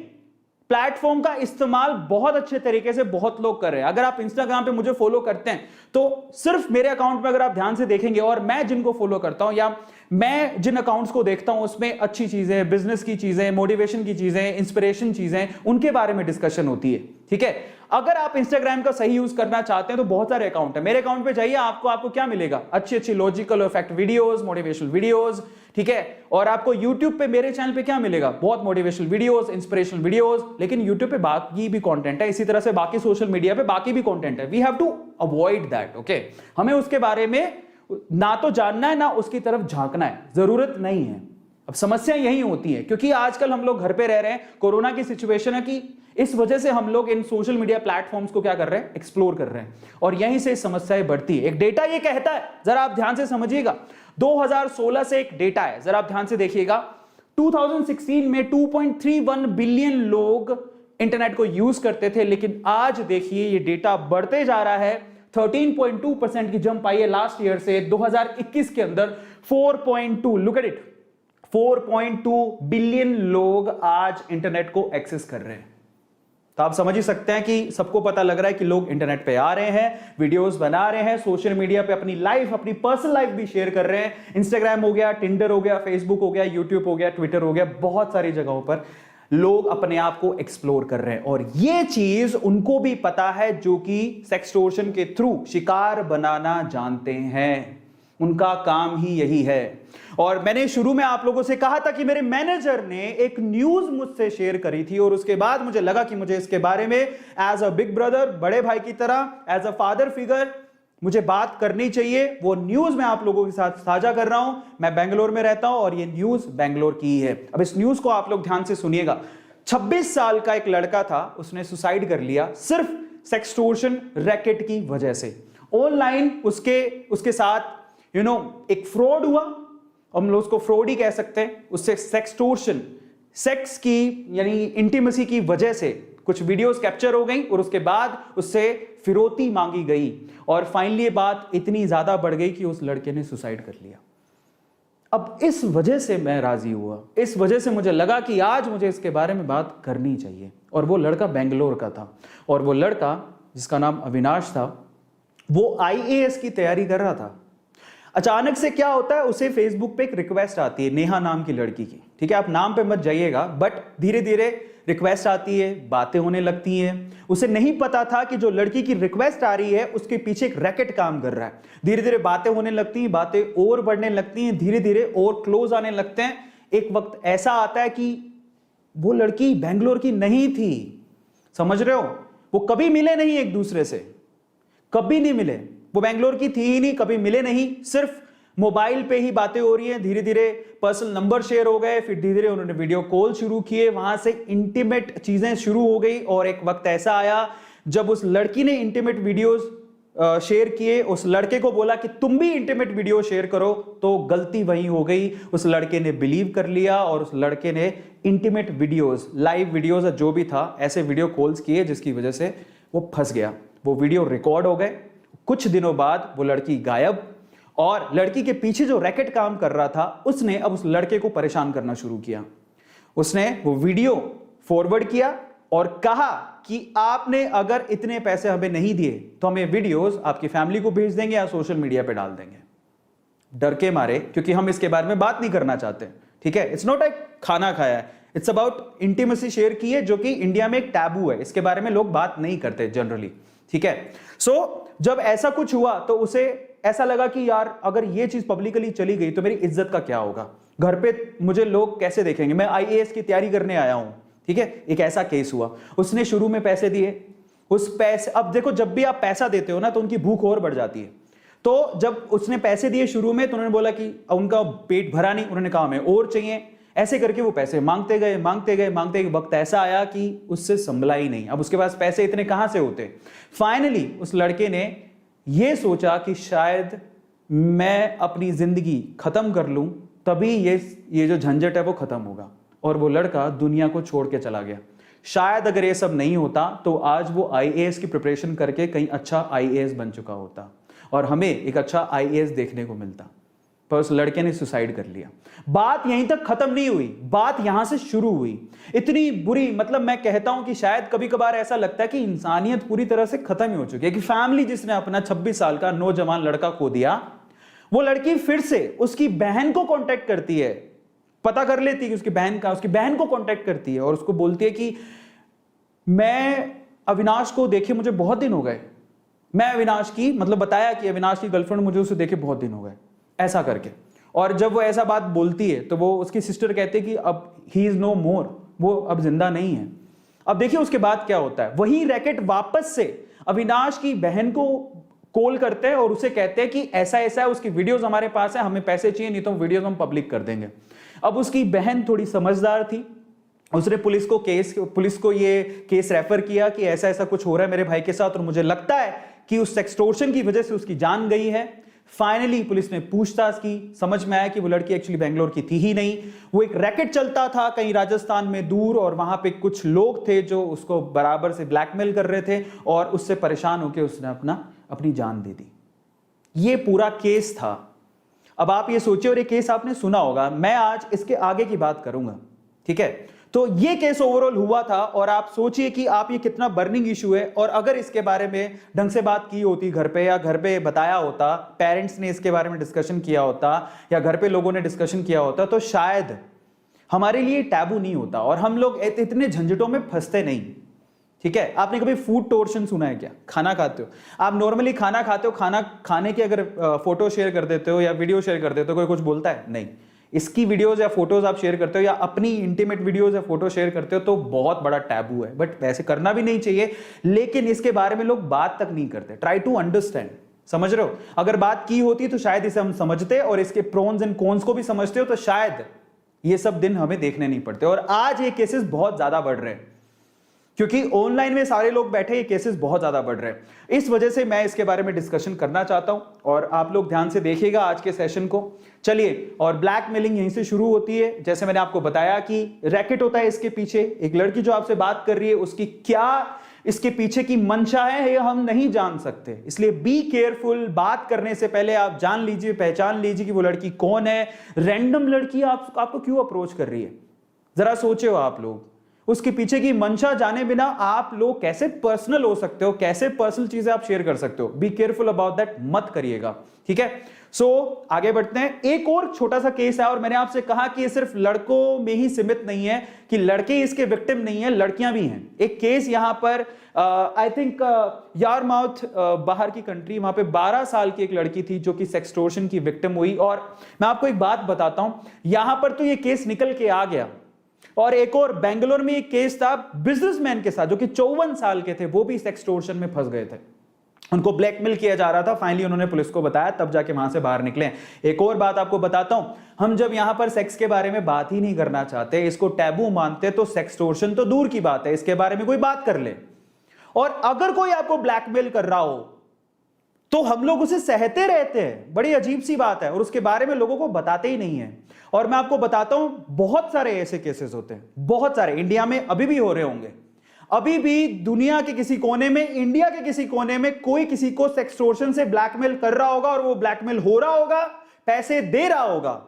प्लेटफॉर्म का इस्तेमाल बहुत अच्छे तरीके से बहुत लोग कर रहे हैं। अगर आप इंस्टाग्राम पे मुझे फॉलो करते हैं तो सिर्फ मेरे अकाउंट में अगर आप ध्यान से देखेंगे और मैं जिनको फॉलो करता हूं या मैं जिन अकाउंट्स को देखता हूं उसमें अच्छी चीजें, बिजनेस की चीजें, मोटिवेशन की चीजें, इंस्पिरेशन चीजें, उनके बारे में डिस्कशन होती है, ठीक है। अगर आप इंस्टाग्राम का सही यूज करना चाहते हैं तो बहुत सारे अकाउंट है। मेरे अकाउंट पे जाइए, आपको क्या मिलेगा? अच्छी अच्छी logical effect videos, motivational videos, ठीक है। और आपको यूट्यूब पे मेरे चैनल पे क्या मिलेगा? बहुत मोटिवेशनल वीडियोस, इंस्पिरेशनल वीडियोस। लेकिन यूट्यूब पे बाकी भी कंटेंट है, इसी तरह से बाकी सोशल मीडिया पे बाकी भी कंटेंट है। We have to avoid that, okay. हमें उसके बारे में ना तो जानना है ना उसकी तरफ झांकना है, जरूरत नहीं है। अब समस्या यही होती है क्योंकि आजकल हम लोग घर पे रह रहे हैं, कोरोना की सिचुएशन है कि इस वजह से हम लोग इन सोशल मीडिया प्लेटफॉर्म्स को क्या कर रहे हैं? एक्सप्लोर कर रहे हैं और यहीं से समस्याएं बढ़ती है। एक डेटा ये कहता है, जरा आप ध्यान से समझिएगा, 2016 से एक डेटा है, जरा आप ध्यान से देखिएगा। 2016 में 2.31 बिलियन लोग इंटरनेट को यूज करते थे, लेकिन आज देखिए ये डेटा बढ़ते जा रहा है। 13.2% की जंप आई है लास्ट ईयर से 2021 के अंदर 4.2, लुक एट इट, 4.2 बिलियन लोग आज इंटरनेट को एक्सेस कर रहे हैं। तो आप समझ ही सकते हैं कि सबको पता लग रहा है कि लोग इंटरनेट पे आ रहे हैं, वीडियोस बना रहे हैं, सोशल मीडिया पे अपनी लाइफ, अपनी पर्सनल लाइफ भी शेयर कर रहे हैं। इंस्टाग्राम हो गया, टिंडर हो गया, फेसबुक हो गया, यूट्यूब हो गया, ट्विटर हो गया, बहुत सारी जगहों पर लोग अपने आप को एक्सप्लोर कर रहे हैं। और ये चीज उनको भी पता है जो कि सेक्सटोर्शन के थ्रू शिकार बनाना जानते हैं, उनका काम ही यही है। और मैंने शुरू में आप लोगों से कहा था कि मेरे मैनेजर ने एक न्यूज मुझसे शेयर करी थी और उसके बाद मुझे लगा कि मुझे इसके बारे में एज अ बिग ब्रदर, बड़े भाई की तरह, एज अ फादर फिगर मुझे बात करनी चाहिए। वो न्यूज मैं आप लोगों के साथ साझा कर रहा हूं। मैं बेंगलोर में रहता हूं और ये न्यूज बेंगलोर की है। अब इस न्यूज को आप लोग ध्यान से सुनिएगा। 26 साल का एक लड़का था, उसने सुसाइड कर लिया सिर्फ सेक्सटोर्शन रैकेट की वजह से। ऑनलाइन उसके साथ एक फ्रॉड हुआ, हम लोग उसको फ्रॉड ही कह सकते हैं। उससे सेक्सटोर्शन, सेक्स की यानी इंटीमेसी की वजह से कुछ वीडियोस कैप्चर हो गई और उसके बाद उससे फिरौती मांगी गई और फाइनली ये बात इतनी ज्यादा बढ़ गई कि उस लड़के ने सुसाइड कर लिया। अब इस वजह से मैं राजी हुआ, इस वजह से मुझे लगा कि आज मुझे इसके बारे में बात करनी चाहिए। और वो लड़का बेंगलोर का था और वो लड़का जिसका नाम अविनाश था, वो IAS की तैयारी कर रहा था। अचानक से क्या होता है, उसे फेसबुक पे एक रिक्वेस्ट आती है नेहा नाम की लड़की की, ठीक है। आप नाम पे मत जाइएगा, बट धीरे धीरे रिक्वेस्ट आती है, बातें होने लगती हैं। उसे नहीं पता था कि जो लड़की की रिक्वेस्ट आ रही है उसके पीछे एक रैकेट काम कर रहा है। धीरे धीरे बातें होने लगती हैं, बातें और बढ़ने लगती हैं, धीरे धीरे और क्लोज आने लगते हैं। एक वक्त ऐसा आता है कि वो लड़की बेंगलोर की नहीं थी, समझ रहे हो, वो कभी मिले नहीं एक दूसरे से, कभी नहीं मिले। वो बेंगलोर की थी ही नहीं, कभी मिले नहीं, सिर्फ मोबाइल पे ही बातें हो रही हैं। धीरे धीरे पर्सनल नंबर शेयर हो गए, फिर धीरे धीरे उन्होंने वीडियो कॉल शुरू किए, वहां से इंटीमेट चीजें शुरू हो गई। और एक वक्त ऐसा आया जब उस लड़की ने इंटीमेट वीडियोस शेयर किए, उस लड़के को बोला कि तुम भी इंटीमेट वीडियो शेयर करो, तो गलती वही हो गई। उस लड़के ने बिलीव कर लिया और उस लड़के ने इंटीमेट वीडियोस, लाइव वीडियोस जो भी था, ऐसे वीडियो कॉल्स किए जिसकी वजह से वो फंस गया। वो वीडियो रिकॉर्ड हो गए। कुछ दिनों बाद वो लड़की गायब और लड़की के पीछे जो रैकेट काम कर रहा था उसने अब उस लड़के को परेशान करना शुरू किया। उसने वो वीडियो फॉरवर्ड किया और कहा कि आपने अगर इतने पैसे हमें नहीं दिए तो हम ये वीडियोस आपकी फैमिली को भेज देंगे या सोशल मीडिया पे डाल देंगे। डर के मारे, क्योंकि हम इसके बारे में बात नहीं करना चाहते, ठीक है। इट्स नॉट लाइक खाना खाया है, इट्स अबाउट इंटीमेसी शेयर की है, जो कि इंडिया में एक टैबू है, इसके बारे में लोग बात नहीं करते जनरली, ठीक है। सो जब ऐसा कुछ हुआ तो उसे ऐसा लगा कि यार अगर ये चीज पब्लिकली चली गई तो मेरी इज्जत का क्या होगा, घर पे मुझे लोग कैसे देखेंगे, मैं आईएएस की तैयारी करने आया हूं, ठीक है। एक ऐसा केस हुआ, उसने शुरू में पैसे दिए, उस पैसे, अब देखो जब भी आप पैसा देते हो ना तो उनकी भूख और बढ़ जाती है। तो जब उसने पैसे दिए शुरू में तो उन्होंने बोला कि उनका पेट भरा नहीं, उन्होंने कहा हमें और चाहिए, ऐसे करके वो पैसे मांगते गए मांगते गए मांगते गए, वक्त ऐसा आया कि उससे संभला ही नहीं, अब उसके पास पैसे इतने कहां से होते। फाइनली उस लड़के ने ये सोचा कि शायद मैं अपनी जिंदगी खत्म कर लूं तभी ये जो झंझट है वो खत्म होगा, और वो लड़का दुनिया को छोड़ के चला गया। शायद अगर ये सब नहीं होता तो आज वो आईएएस की प्रिपरेशन करके कहीं अच्छा आईएएस बन चुका होता और हमें एक अच्छा आईएएस देखने को मिलता, पर उस लड़के ने सुसाइड कर लिया। बात यहीं तक खत्म नहीं हुई, बात यहां से शुरू हुई। इतनी बुरी, मतलब मैं कहता हूं कि शायद कभी कभार ऐसा लगता है कि इंसानियत पूरी तरह से खत्म ही हो चुकी है, कि फैमिली जिसने अपना 26 साल का नौजवान लड़का खो दिया, वो लड़की फिर से उसकी बहन को कांटेक्ट करती है, पता कर लेती है कि उसकी बहन को कांटेक्ट करती है और उसको बोलती है कि मैं अविनाश को देखे मुझे बहुत दिन हो गए, मैं अविनाश की, मतलब बताया कि अविनाश की गर्लफ्रेंड मुझे उसे देखे बहुत दिन हो गए, ऐसा करके। और जब वो ऐसा बात बोलती है तो वो उसकी सिस्टर कहते हैं कि अब ही इज नो मोर, वो अब जिंदा नहीं है। अब देखिए उसके बाद क्या होता है, वही रैकेट वापस से अविनाश की बहन को कॉल करते हैं और उसे कहते हैं कि ऐसा ऐसा है, उसकी वीडियोस हमारे पास है, हमें पैसे चाहिए नहीं तो वीडियोस हम पब्लिक कर देंगे। अब उसकी बहन थोड़ी समझदार थी, उसने पुलिस को ये केस रेफर किया कि ऐसा ऐसा कुछ हो रहा है मेरे भाई के साथ और मुझे लगता है कि उस एक्सटॉर्शन की वजह से उसकी जान गई है। फाइनली पुलिस ने पूछताछ की, समझ में आया कि वो लड़की एक्चुअली बेंगलोर की थी ही नहीं, वो एक रैकेट चलता था कहीं राजस्थान में दूर, और वहां पे कुछ लोग थे जो उसको बराबर से ब्लैकमेल कर रहे थे और उससे परेशान होकर उसने अपनी जान दे दी। ये पूरा केस था। अब आप ये सोचिए, और ये केस आपने सुना होगा, मैं आज इसके आगे की बात करूंगा, ठीक है। तो ये केस ओवरऑल हुआ था और आप सोचिए कि आप ये कितना बर्निंग इशू है, और अगर इसके बारे में ढंग से बात की होती घर पे, या घर पे बताया होता, पेरेंट्स ने इसके बारे में डिस्कशन किया होता, या घर पे लोगों ने डिस्कशन किया होता, तो शायद हमारे लिए टैबू नहीं होता और हम लोग इतने झंझटों में फंसते नहीं, ठीक है। आपने कभी फूड टोर्शन सुना है क्या? खाना खाते हो, आप नॉर्मली खाना खाते हो, खाना खाने की अगर फोटो शेयर कर देते हो या वीडियो शेयर कर देते हो, कोई कुछ बोलता है? नहीं। इसकी वीडियोस या फोटोज आप शेयर करते हो या अपनी इंटीमेट वीडियोस या फोटो शेयर करते हो तो बहुत बड़ा टैबू है, बट वैसे करना भी नहीं चाहिए, लेकिन इसके बारे में लोग बात तक नहीं करते। ट्राई टू अंडरस्टैंड, समझ रहे हो? अगर बात की होती तो शायद इसे हम समझते और इसके प्रोन्स एंड कॉन्स को भी समझते हो, तो शायद ये सब दिन हमें देखने नहीं पड़ते। और आज ये केसेस बहुत ज्यादा बढ़ रहे हैं क्योंकि ऑनलाइन में सारे लोग बैठे, ये केसेस बहुत ज्यादा बढ़ रहे हैं। इस वजह से मैं इसके बारे में डिस्कशन करना चाहता हूं और आप लोग ध्यान से देखिएगा आज के सेशन को। चलिए, और ब्लैकमेलिंग यहीं से शुरू होती है। जैसे मैंने आपको बताया कि रैकेट होता है इसके पीछे, एक लड़की जो आपसे बात कर रही है उसकी क्या इसके पीछे की मंशा है ये हम नहीं जान सकते, इसलिए बी केयरफुल। बात करने से पहले आप जान लीजिए, पहचान लीजिए कि वो लड़की कौन है। रैंडम लड़की आपको क्यों अप्रोच कर रही है, जरा सोचे हो आप लोग। उसके पीछे की मंशा जाने बिना आप लोग कैसे पर्सनल हो सकते हो, कैसे पर्सनल चीजें आप शेयर कर सकते हो। बी केयरफुल अबाउट दैट, मत करिएगा, ठीक है। सो आगे बढ़ते हैं। एक और छोटा सा केस है और मैंने आपसे कहा कि ये सिर्फ लड़कों में ही सीमित नहीं है, कि लड़के इसके विक्टिम नहीं है, लड़कियां भी हैं। एक केस यहां पर आई थिंक यारमाउथ बाहर की कंट्री, वहां पे 12 साल की एक लड़की थी जो कि सेक्सटोर्शन की विक्टिम हुई। और मैं आपको एक बात बताता हूं, यहां पर तो ये केस निकल के आ गया। और एक और बेंगलोर में एक केस था बिजनेसमैन के साथ जो कि 54 साल के थे, वो भी सेक्सटोर्शन में फंस गए थे, उनको ब्लैकमेल किया जा रहा था। फाइनली उन्होंने पुलिस को बताया, तब जाके वहां से बाहर निकले। एक और बात आपको बताता हूं, हम जब यहां पर सेक्स के बारे में बात ही नहीं करना चाहते, इसको टैबू मानते, तो सेक्सटोर्शन तो दूर की बात है, इसके बारे में कोई बात कर ले। और अगर कोई आपको ब्लैकमेल कर रहा हो तो हम लोग उसे सहते रहते हैं, बड़ी अजीब सी बात है, और उसके बारे में लोगों को बताते ही नहीं है। और मैं आपको बताता हूं, बहुत सारे ऐसे केसेस होते हैं, बहुत सारे, इंडिया में अभी भी हो रहे होंगे। अभी भी दुनिया के किसी कोने में, इंडिया के किसी कोने में कोई किसी को सेक्सटोर्शन से ब्लैकमेल कर रहा होगा और वो ब्लैकमेल हो रहा होगा, पैसे दे रहा होगा।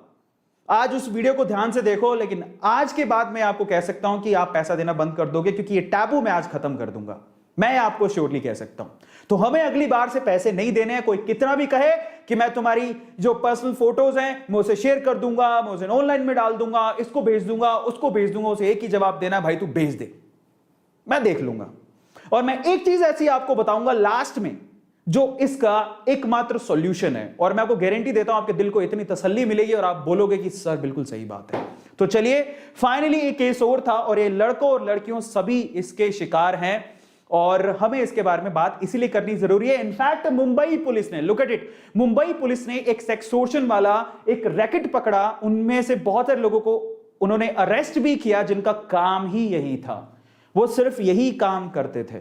आज उस वीडियो को ध्यान से देखो, लेकिन आज के बाद मैं आपको कह सकता हूं कि आप पैसा देना बंद कर दोगे, क्योंकि ये टैबू मैं आज खत्म कर दूंगा, मैं आपको श्योरली कह सकता हूं। तो हमें अगली बार से पैसे नहीं देने हैं। कोई कितना भी कहे कि मैं तुम्हारी जो पर्सनल फोटोज हैं मैं उसे शेयर कर दूंगा, मैं उसे ऑनलाइन में डाल दूंगा, इसको भेज दूंगा, उसको भेज दूंगा, उसे एक ही जवाब देना, भाई तू भेज दे, मैं देख लूंगा। और मैं एक चीज ऐसी आपको बताऊंगा लास्ट में जो इसका एकमात्र सॉल्यूशन है, और मैं आपको गारंटी देता हूं आपके दिल को इतनी तसल्ली मिलेगी और आप बोलोगे कि सर बिल्कुल सही बात है। तो चलिए, फाइनली एक केस और था और ये लड़कों और लड़कियों सभी इसके शिकार हैं और हमें इसके बारे में बात इसीलिए करनी जरूरी है। इनफैक्ट मुंबई पुलिस ने, look at it, Mumbai police ने एक सेक्सटोर्शन वाला एक रैकेट पकड़ा, उनमें से बहुत सारे लोगों को उन्होंने अरेस्ट भी किया जिनका काम ही यही था, वो सिर्फ यही काम करते थे।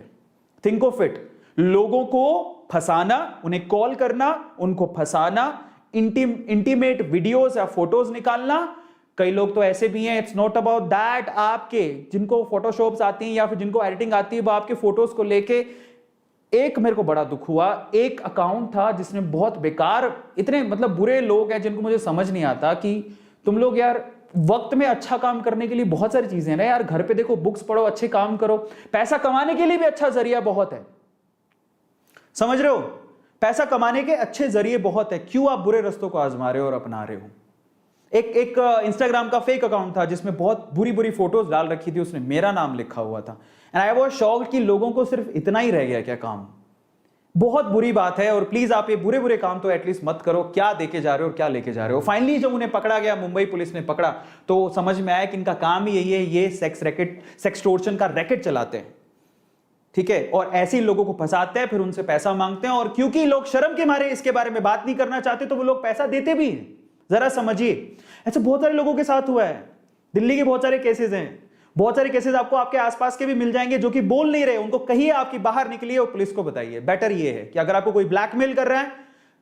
थिंक ऑफ इट, लोगों को फंसाना, उन्हें कॉल करना, उनको फंसाना, इंटीमेट वीडियोस या फोटोज निकालना। कई लोग तो ऐसे भी हैं, इट्स नॉट अबाउट दैट, आपके जिनको फोटोशॉप्स आती हैं या फिर जिनको एडिटिंग आती है वो आपके फोटोज को लेके, एक मेरे को बड़ा दुख हुआ, एक अकाउंट था जिसने बहुत बेकार, इतने मतलब बुरे लोग हैं जिनको मुझे समझ नहीं आता कि तुम लोग यार वक्त में अच्छा काम करने के लिए बहुत सारी चीजें हैं ना यार, घर पे देखो, बुक्स पढ़ो, अच्छे काम करो, पैसा कमाने के लिए भी अच्छा जरिया बहुत है, समझ रहे हो, पैसा कमाने के अच्छे जरिए बहुत है, क्यों आप बुरे रास्तों को आजमा रहे हो और अपना रहे हो। एक इंस्टाग्राम का फेक अकाउंट था जिसमें बहुत बुरी बुरी फोटोज डाल रखी थी, उसने मेरा नाम लिखा हुआ था, एंड आई वाज शॉक्ड कि लोगों को सिर्फ इतना ही रह गया क्या काम। बहुत बुरी बात है और प्लीज आप ये बुरे बुरे काम तो एटलीस्ट मत करो। क्या देके जा रहे हो और क्या लेके जा रहे हो। फाइनली जब उन्हें पकड़ा गया, मुंबई पुलिस ने पकड़ा, तो समझ में आया कि इनका काम ही यही है, ये सेक्सटोर्शन का रैकेट चलाते हैं, ठीक है, और ऐसे ही लोगों को फंसाते हैं, फिर उनसे पैसा मांगते हैं, और क्योंकि लोग शर्म के मारे इसके बारे में बात नहीं करना चाहते तो वो लोग पैसा देते भी हैं। जरा समझिए, ऐसे बहुत सारे लोगों के साथ हुआ है, दिल्ली के बहुत सारे केसेस हैं, बहुत सारे केसेस आपको आपके आसपास के भी मिल जाएंगे जो कि बोल नहीं रहे, उनको कहिए आपकी बाहर निकलिए और पुलिस को बताइए। बेटर ये है कि अगर आपको कोई ब्लैकमेल कर रहा है,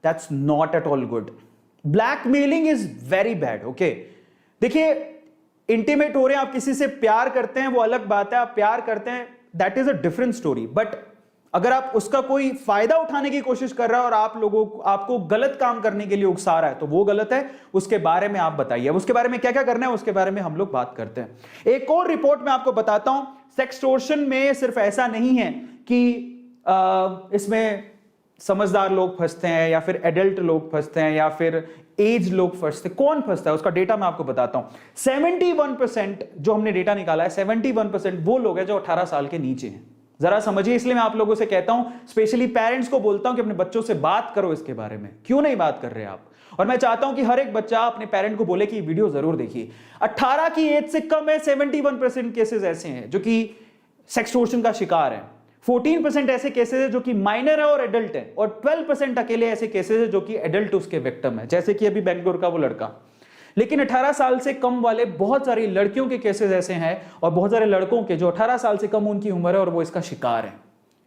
that's not at all good, blackmailing is very bad. Okay, देखिए, इंटीमेट हो रहे हैं, आप किसी से प्यार करते हैं, वो अलग बात है, आप प्यार करते हैं, that is a different story, but अगर आप उसका कोई फायदा उठाने की कोशिश कर रहा है और आपको गलत काम करने के लिए उकसा रहा है तो वो गलत है, उसके बारे में आप बताइए। अब उसके बारे में क्या क्या करना है उसके बारे में हम लोग बात करते हैं। एक और रिपोर्ट में आपको बताता हूं, सेक्सटोर्शन में सिर्फ ऐसा नहीं है कि इसमें समझदार लोग फंसते हैं या फिर एडल्ट लोग फंसते हैं या फिर एज लोग फंसते हैं। कौन फंसता है उसका डेटा मैं आपको बताता हूं। 71% जो हमने डेटा निकाला है, 71% वो लोग हैं जो 18 साल के नीचे हैं। जरा समझिए, इसलिए मैं आप लोगों से कहता हूं, स्पेशली पेरेंट्स को बोलता हूं कि अपने बच्चों से बात करो इसके बारे में। क्यों नहीं बात कर रहे आप? और मैं चाहता हूं कि हर एक बच्चा अपने पेरेंट को बोले कि वीडियो जरूर देखिए। 18 की एज से कम है 71% केसेस ऐसे हैं जो कि सेक्सटोर्शन का शिकार है। 14% ऐसे केसेस है जो कि माइनर है और एडल्ट है, और 12% अकेले ऐसे केसेस है जो कि एडल्ट उसके विक्टिम है, जैसे कि अभी बेंगलोर का वो लड़का। लेकिन 18 साल से कम वाले बहुत सारी लड़कियों के केसेस ऐसे हैं और बहुत सारे लड़कों के जो 18 साल से कम उनकी उम्र है और वो इसका शिकार है।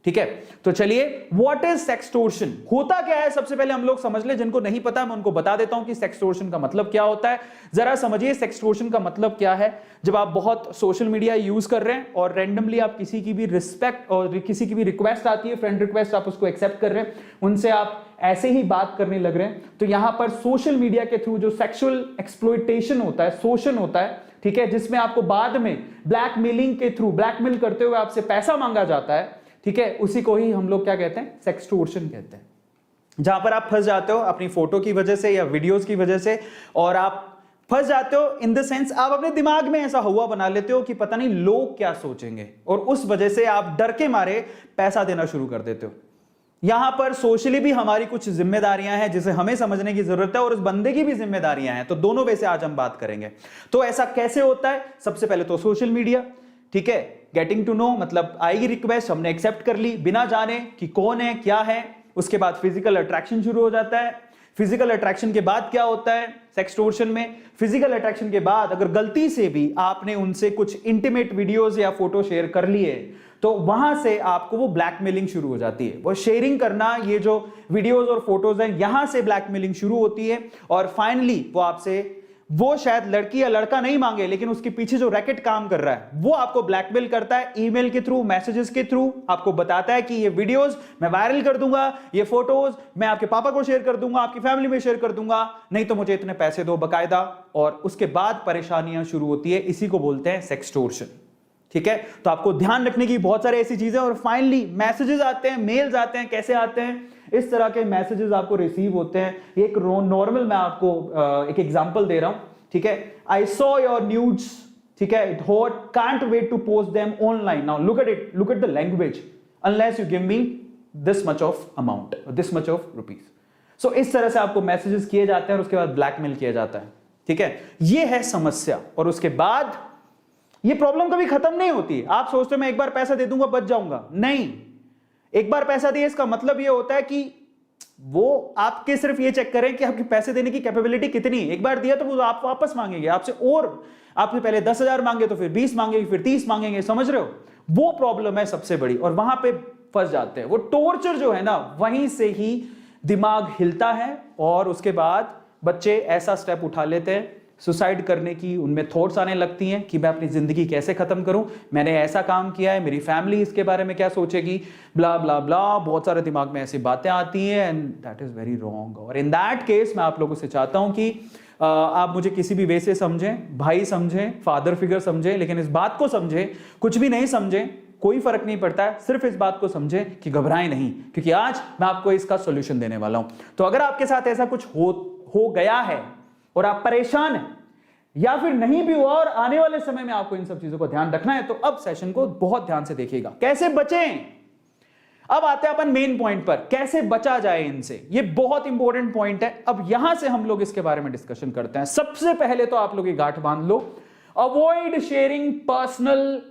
ठीक है, तो चलिए, व्हाट इज सेक्सटोर्शन, होता क्या है, सबसे पहले हम लोग समझ ले। जिनको नहीं पता मैं उनको बता देता हूं कि सेक्सटोर्शन का मतलब क्या होता है। जरा समझिए, सेक्सटोर्शन का मतलब क्या है। जब आप बहुत सोशल मीडिया यूज कर रहे हैं और रैंडमली आप किसी की भी रिस्पेक्ट और किसी की भी रिक्वेस्ट आती है, फ्रेंड रिक्वेस्ट, आप उसको एक्सेप्ट कर रहे हैं, उनसे आप ऐसे ही बात करने लग रहे हैं, तो यहां पर सोशल मीडिया के थ्रू जो सेक्सुअल एक्सप्लॉयटेशन होता है, शोषण होता है, ठीक है, जिसमें आपको बाद में ब्लैकमेलिंग के थ्रू, ब्लैकमेल करते हुए आपसे पैसा मांगा जाता है, ठीक है, उसी को ही हम लोग क्या कहते हैं, सेक्सटोर्शन कहते हैं। जहां पर आप फंस जाते हो अपनी फोटो की वजह से या वीडियोस की वजह से, और आप फंस जाते हो इन द सेंस आप अपने दिमाग में ऐसा हुआ बना लेते हो कि पता नहीं लोग क्या सोचेंगे, और उस वजह से आप डर के मारे पैसा देना शुरू कर देते हो। यहां पर सोशली भी हमारी कुछ जिम्मेदारियां हैं जिसे हमें समझने की जरूरत है, और उस बंदे की भी जिम्मेदारियां हैं, तो दोनों वैसे आज हम बात करेंगे। तो ऐसा कैसे होता है? सबसे पहले तो सोशल मीडिया, ठीक है, गेटिंग टू नो, मतलब आएगी रिक्वेस्ट, हमने एक्सेप्ट कर ली बिना जाने कि कौन है क्या है। उसके बाद फिजिकल अट्रैक्शन शुरू हो जाता है। फिजिकल अट्रैक्शन के बाद क्या होता है सेक्सटोर्शन में? फिजिकल अट्रैक्शन के बाद अगर गलती से भी आपने उनसे कुछ इंटीमेट वीडियोस या फोटो शेयर कर लिए तो वहां से आपको वो ब्लैकमेलिंग शुरू हो जाती है। वो शेयरिंग करना, ये जो वीडियोस और फोटोज हैं, यहां से ब्लैकमेलिंग शुरू होती है, और फाइनली वो आपसे, वो शायद लड़की या लड़का नहीं मांगे, लेकिन उसके पीछे जो रैकेट काम कर रहा है वो आपको ब्लैकमेल करता है। ईमेल के थ्रू, मैसेजेस के थ्रू आपको बताता है कि ये वीडियोस मैं वायरल कर दूंगा, ये फोटोज मैं आपके पापा को शेयर कर दूंगा, आपकी फैमिली में शेयर कर दूंगा, नहीं तो मुझे इतने पैसे दो बकायदा, और उसके बाद परेशानियां शुरू होती है। इसी को बोलते हैं सेक्सटोर्शन। ठीक है, तो आपको ध्यान रखने की बहुत सारी ऐसी चीजें। और फाइनली मैसेजेस आते हैं, मेल्स आते हैं। कैसे आते हैं? इस तरह के मैसेजेस आपको रिसीव होते हैं। एक नॉर्मल मैं आपको एक एग्जांपल दे रहा हूं, ठीक है। आई सॉ योर न्यूड्स, ठीक है, it hot, can't wait to post them online. Now look at it, look at the language. unless you give me this much of amount, this much of rupees. So इस तरह से आपको messages किए जाते हैं और उसके बाद ब्लैकमेल किया जाता है, ठीक है। ये है समस्या। और उसके बाद ये प्रॉब्लम कभी खत्म नहीं होती। आप सोचते हो मैं एक बार पैसा दे दूंगा बच जाऊंगा, नहीं। एक बार पैसा दिए इसका मतलब ये होता है कि वो आपके सिर्फ ये चेक करें कि आपकी पैसे देने की कैपेबिलिटी कितनी है। एक बार दिया तो वो आप वापस मांगेंगे आपसे, और आपने पहले 10,000 मांगे तो फिर 20 मांगेंगे, फिर 30 मांगेंगे, समझ रहे हो। वो प्रॉब्लम है सबसे बड़ी, और वहां पे फंस जाते हैं। वो टॉर्चर जो है ना, वहीं से ही दिमाग हिलता है और उसके बाद बच्चे ऐसा स्टेप उठा लेते हैं सुसाइड करने की। उनमें थॉट्स आने लगती हैं कि मैं अपनी जिंदगी कैसे खत्म करूं, मैंने ऐसा काम किया है, मेरी फैमिली इसके बारे में क्या सोचेगी, ब्ला ब्ला ब्ला। बहुत सारे दिमाग में ऐसी बातें आती हैं and that is very wrong. और इन दैट केस मैं आप लोगों से चाहता हूं कि आप मुझे किसी भी वे से समझें, भाई समझें, फादर फिगर समझें, लेकिन इस बात को समझें, कुछ भी नहीं समझें कोई फर्क नहीं पड़ता है, सिर्फ इस बात को समझें कि घबराएं नहीं, क्योंकि आज मैं आपको इसका सॉल्यूशन देने वाला हूं। तो अगर आपके साथ ऐसा कुछ हो गया है और आप परेशान हैं, या फिर नहीं भी हुआ और आने वाले समय में आपको इन सब चीजों को ध्यान रखना है, तो अब सेशन को बहुत ध्यान से देखिएगा। कैसे बचें? अब आते हैं अपन मेन पॉइंट पर, कैसे बचा जाए इनसे। ये बहुत इंपॉर्टेंट पॉइंट है। अब यहां से हम लोग इसके बारे में डिस्कशन करते हैं। सबसे पहले तो आप लोग ये गांठ बांध लो, avoid sharing personal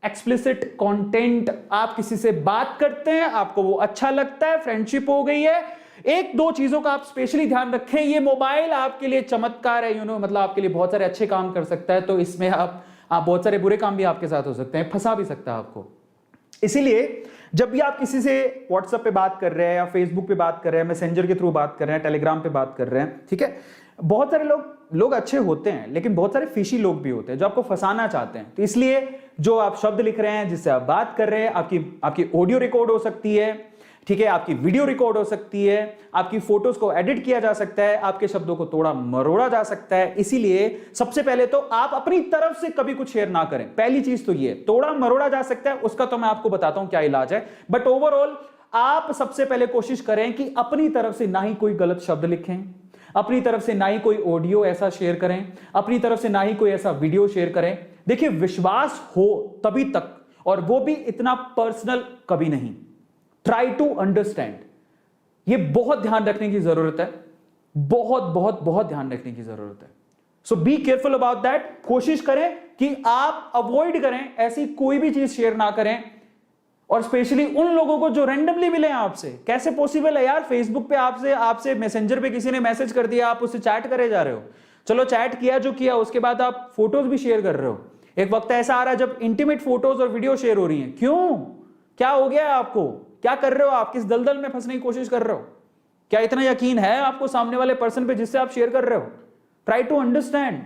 explicit content. आप किसी से बात करते हैं, आपको वो अच्छा लगता है, फ्रेंडशिप हो गई है, एक दो चीजों का आप स्पेशली ध्यान रखें। ये मोबाइल आपके लिए चमत्कार है, मतलब आपके लिए बहुत सारे अच्छे काम कर सकता है, तो इसमें आप बहुत सारे बुरे काम भी आपके साथ हो सकते हैं, फंसा भी सकता है आपको। इसीलिए जब भी आप किसी से व्हाट्सएप पे बात कर रहे हैं या फेसबुक पे बात कर रहे हैं, मैसेंजर के थ्रू बात कर रहे हैं, टेलीग्राम पे बात कर रहे हैं, ठीक है, बहुत सारे लोग अच्छे होते हैं, लेकिन बहुत सारे फिशी लोग भी होते हैं जो आपको फंसाना चाहते हैं। तो इसलिए जो आप शब्द लिख रहे हैं, जिससे आप बात कर रहे हैं, आपकी ऑडियो रिकॉर्ड हो सकती है, ठीक है, आपकी वीडियो रिकॉर्ड हो सकती है, आपकी फोटोज को एडिट किया जा सकता है, आपके शब्दों को तोड़ा मरोड़ा जा सकता है। इसीलिए सबसे पहले तो आप अपनी तरफ से कभी कुछ शेयर ना करें। पहली चीज तो ये, तोड़ा मरोड़ा जा सकता है, उसका तो मैं आपको बताता हूं क्या इलाज है, बट ओवरऑल आप सबसे पहले कोशिश करें कि अपनी तरफ से ना ही कोई गलत शब्द लिखें, अपनी तरफ से ना ही कोई ऑडियो ऐसा शेयर करें, अपनी तरफ से ना ही कोई ऐसा वीडियो शेयर करें। देखिए, विश्वास हो तभी तक, और वो भी इतना पर्सनल कभी नहीं। ट्राई टू अंडरस्टैंड, ये बहुत ध्यान रखने की जरूरत है, बहुत बहुत बहुत ध्यान रखने की जरूरत है। So be careful about that. कोशिश करें कि आप अवॉइड करें, ऐसी कोई भी चीज शेयर ना करें, और स्पेशली उन लोगों को जो रैंडमली मिले आपसे। कैसे पॉसिबल है यार, फेसबुक पे आपसे मैसेंजर पे किसी ने मैसेज कर दिया, आप उससे चैट करे जा रहे हो, चलो चैट किया जो किया, उसके बाद आप फोटोज भी शेयर कर रहे हो। एक वक्त ऐसा आ रहा है जब इंटीमेट फोटोज और वीडियो शेयर हो रही हैं। क्यों? क्या हो गया आपको? क्या कर रहे हो आप? किस दलदल में फंसने की कोशिश कर रहे हो? क्या इतना यकीन है आपको सामने वाले पर्सन पे जिससे आप शेयर कर रहे हो? Try to understand.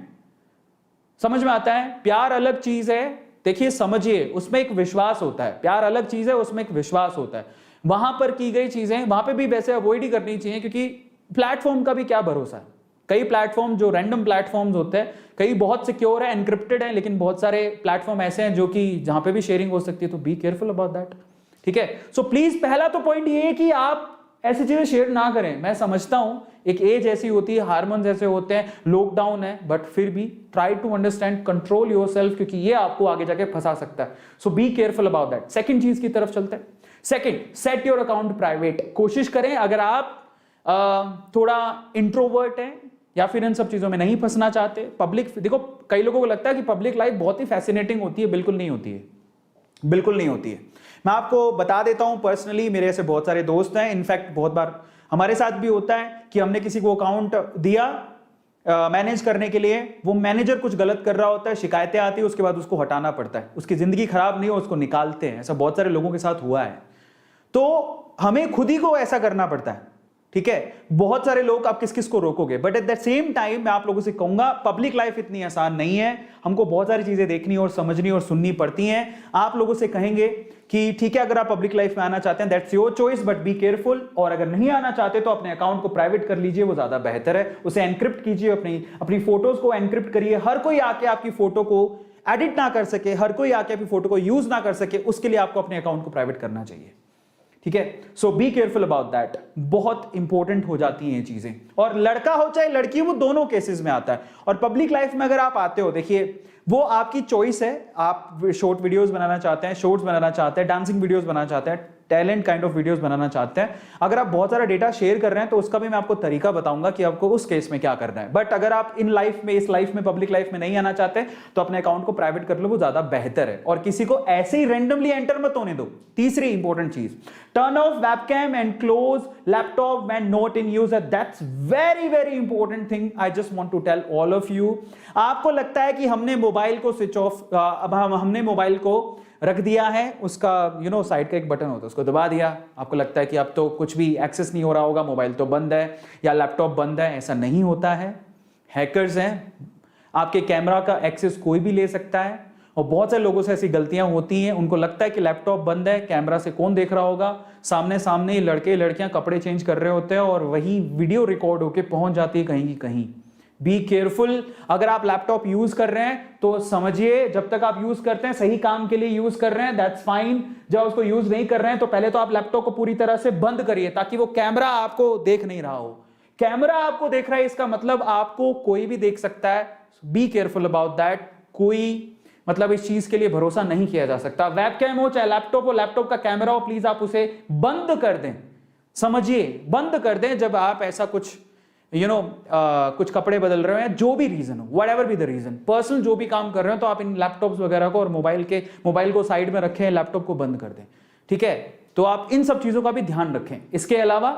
समझ में आता है? प्यार अलग चीज है, देखिए समझिए, उसमें एक विश्वास होता है। प्यार अलग चीज है, उसमें एक विश्वास होता है। वहां पर की गई चीजें वहां पे भी वैसे अवॉइड ही करनी चाहिए, क्योंकि प्लेटफॉर्म का भी क्या भरोसा है। कई प्लेटफॉर्म जो रैंडम प्लेटफॉर्म्स होते हैं, कई बहुत सिक्योर है, एनक्रिप्टेड है, लेकिन बहुत सारे प्लेटफॉर्म ऐसे हैं जो कि जहां पे भी शेयरिंग हो सकती है। तो बी केयरफुल अबाउट दैट, ठीक है। सो प्लीज, पहला तो पॉइंट ये है कि आप ऐसी चीजें शेयर ना करें। मैं समझता हूं एक एज ऐसी होती है, हार्मोन्स ऐसे होते हैं, लॉकडाउन है, बट फिर भी try to understand, control yourself, क्योंकि ये आपको आगे जाके फंसा सकता है। So be careful about that. Second चीज की तरफ चलते हैं। Second, set your account private. कोशिश करें, अगर आप थोड़ा इंट्रोवर्ट हैं या फिर इन सब चीजों में नहीं फंसना चाहते, पब्लिक, देखो कई लोगों को लगता है कि पब्लिक लाइफ बहुत ही फैसिनेटिंग होती है, बिल्कुल नहीं होती है, बिल्कुल नहीं होती है। मैं आपको बता देता हूं, पर्सनली मेरे ऐसे बहुत सारे दोस्त हैं, इनफैक्ट बहुत बार हमारे साथ भी होता है कि हमने किसी को अकाउंट दिया मैनेज करने के लिए, वो मैनेजर कुछ गलत कर रहा होता है, शिकायतें आती है, उसके बाद उसको हटाना पड़ता है। उसकी जिंदगी खराब नहीं हो, उसको निकालते हैं। ऐसा बहुत सारे लोगों के साथ हुआ है। तो हमें खुद ही को ऐसा करना पड़ता है, ठीक है। बहुत सारे लोग, आप किस किस को रोकोगे, but at the same time मैं आप लोगों से कहूंगा, पब्लिक लाइफ इतनी आसान नहीं है। हमको बहुत सारी चीजें देखनी और समझनी और सुननी पड़ती हैं। आप लोगों से कहेंगे कि ठीक है, अगर आप पब्लिक लाइफ में आना चाहते हैं, that's your choice, but be careful. और अगर नहीं आना चाहते तो अपने अकाउंट को प्राइवेट कर लीजिए, वो ज्यादा बेहतर है। उसे एनक्रिप्ट कीजिए, अपनी फोटोज को एनक्रिप्ट करिए। हर कोई आके आपकी फोटो को एडिट ना कर सके, हर कोई आके आपकी फोटो को यूज ना कर सके, उसके लिए आपको अपने अकाउंट को प्राइवेट करना चाहिए, ठीक है। So be careful about that, बहुत इंपॉर्टेंट हो जाती हैं ये चीजें। और लड़का हो चाहे लड़की हो, वो दोनों केसेस में आता है। और पब्लिक लाइफ में अगर आप आते हो, देखिए वो आपकी चॉइस है, आप शॉर्ट वीडियोस बनाना चाहते हैं, शॉर्ट्स बनाना चाहते हैं, डांसिंग वीडियोस बनाना चाहते हैं, टैलेंट काइंड ऑफ वीडियोस बनाना चाहते हैं, अगर आप बहुत सारा डेटा शेयर कर रहे हैं तो उसका भी मैं आपको तरीका बताऊंगा कि आपको उस केस में क्या करना है। बट अगर आप इन लाइफ में, इस लाइफ में, पब्लिक लाइफ में नहीं आना चाहते तो अपने अकाउंट को प्राइवेट कर लो, वो ज्यादा बेहतर है। और किसी को ऐसे ही रैंडमली एंटर मत होने दो। तीसरी इंपॉर्टेंट चीज, turn off webcam and close laptop when not in use. That's very very important thing, I just want to tell all of you. आपको लगता है कि हमने मोबाइल को स्विच ऑफ, अब हमने मोबाइल को रख दिया है, उसका साइड का एक बटन होता है उसको दबा दिया, आपको लगता है कि अब तो कुछ भी एक्सेस नहीं हो रहा होगा, मोबाइल तो बंद है या लैपटॉप बंद है। ऐसा नहीं होता है। हैकर्स हैं, आपके कैमरा का एक्सेस कोई भी ले सकता है। और बहुत से लोगों से ऐसी गलतियां होती हैं, उनको लगता है कि लैपटॉप बंद है, कैमरा से कौन देख रहा होगा, सामने सामने ही लड़के लड़कियां कपड़े चेंज कर रहे होते हैं और वही वीडियो रिकॉर्ड होकर पहुंच जाती है कहीं की कहीं। Be careful. अगर आप लैपटॉप यूज कर रहे हैं तो समझिए, जब तक आप यूज करते हैं सही काम के लिए यूज कर रहे हैं, दैट्स फाइन। जब उसको यूज नहीं कर रहे हैं तो पहले तो आप लैपटॉप को पूरी तरह से बंद करिए, ताकि वो कैमरा आपको देख नहीं रहा हो। कैमरा आपको देख रहा है, इसका मतलब आपको कोई भी देख सकता है। B careful about that. कोई मतलब इस चीज के लिए भरोसा नहीं किया जा सकता। वेबकैम हो चाहे लैपटॉप हो, लैपटॉप का कैमरा हो, प्लीज आप उसे बंद कर दें। समझिए, बंद कर दें जब आप ऐसा कुछ कुछ कपड़े बदल रहे हैं, जो भी रीजन हो, whatever be the reason, personal जो भी काम कर रहे हो, तो आप इन लैपटॉप्स वगैरह को और मोबाइल को साइड में रखें, लैपटॉप को बंद कर दें। ठीक है, तो आप इन सब चीजों का भी ध्यान रखें। इसके अलावा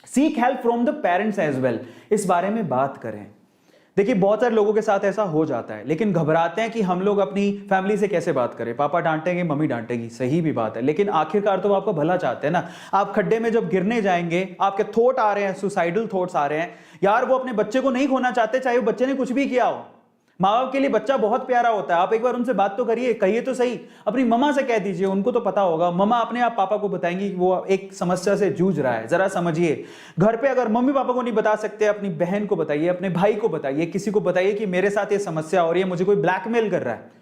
seek help from the parents as well, इस बारे में बात करें। देखिए बहुत सारे लोगों के साथ ऐसा हो जाता है, लेकिन घबराते हैं कि हम लोग अपनी फैमिली से कैसे बात करें, पापा डांटेंगे, मम्मी डांटेगी। सही भी बात है, लेकिन आखिरकार तो वो आपका भला चाहते हैं ना। आप खड्डे में जब गिरने जाएंगे, आपके थॉट आ रहे हैं, सुसाइडल थॉट्स आ रहे हैं, यार वो अपने बच्चे को नहीं खोना चाहते, चाहे वो बच्चे ने कुछ भी किया हो। माँ बाप के लिए बच्चा बहुत प्यारा होता है। आप एक बार उनसे बात तो करिए, कहिए तो सही। अपनी मम्मा से कह दीजिए, उनको तो पता होगा, मम्मा अपने आप पापा को बताएंगी कि वो एक समस्या से जूझ रहा है, जरा समझिए। घर पे अगर मम्मी पापा को नहीं बता सकते, अपनी बहन को बताइए, अपने भाई को बताइए, किसी को बताइए कि मेरे साथ ये समस्या हो रही है, मुझे कोई ब्लैकमेल कर रहा है।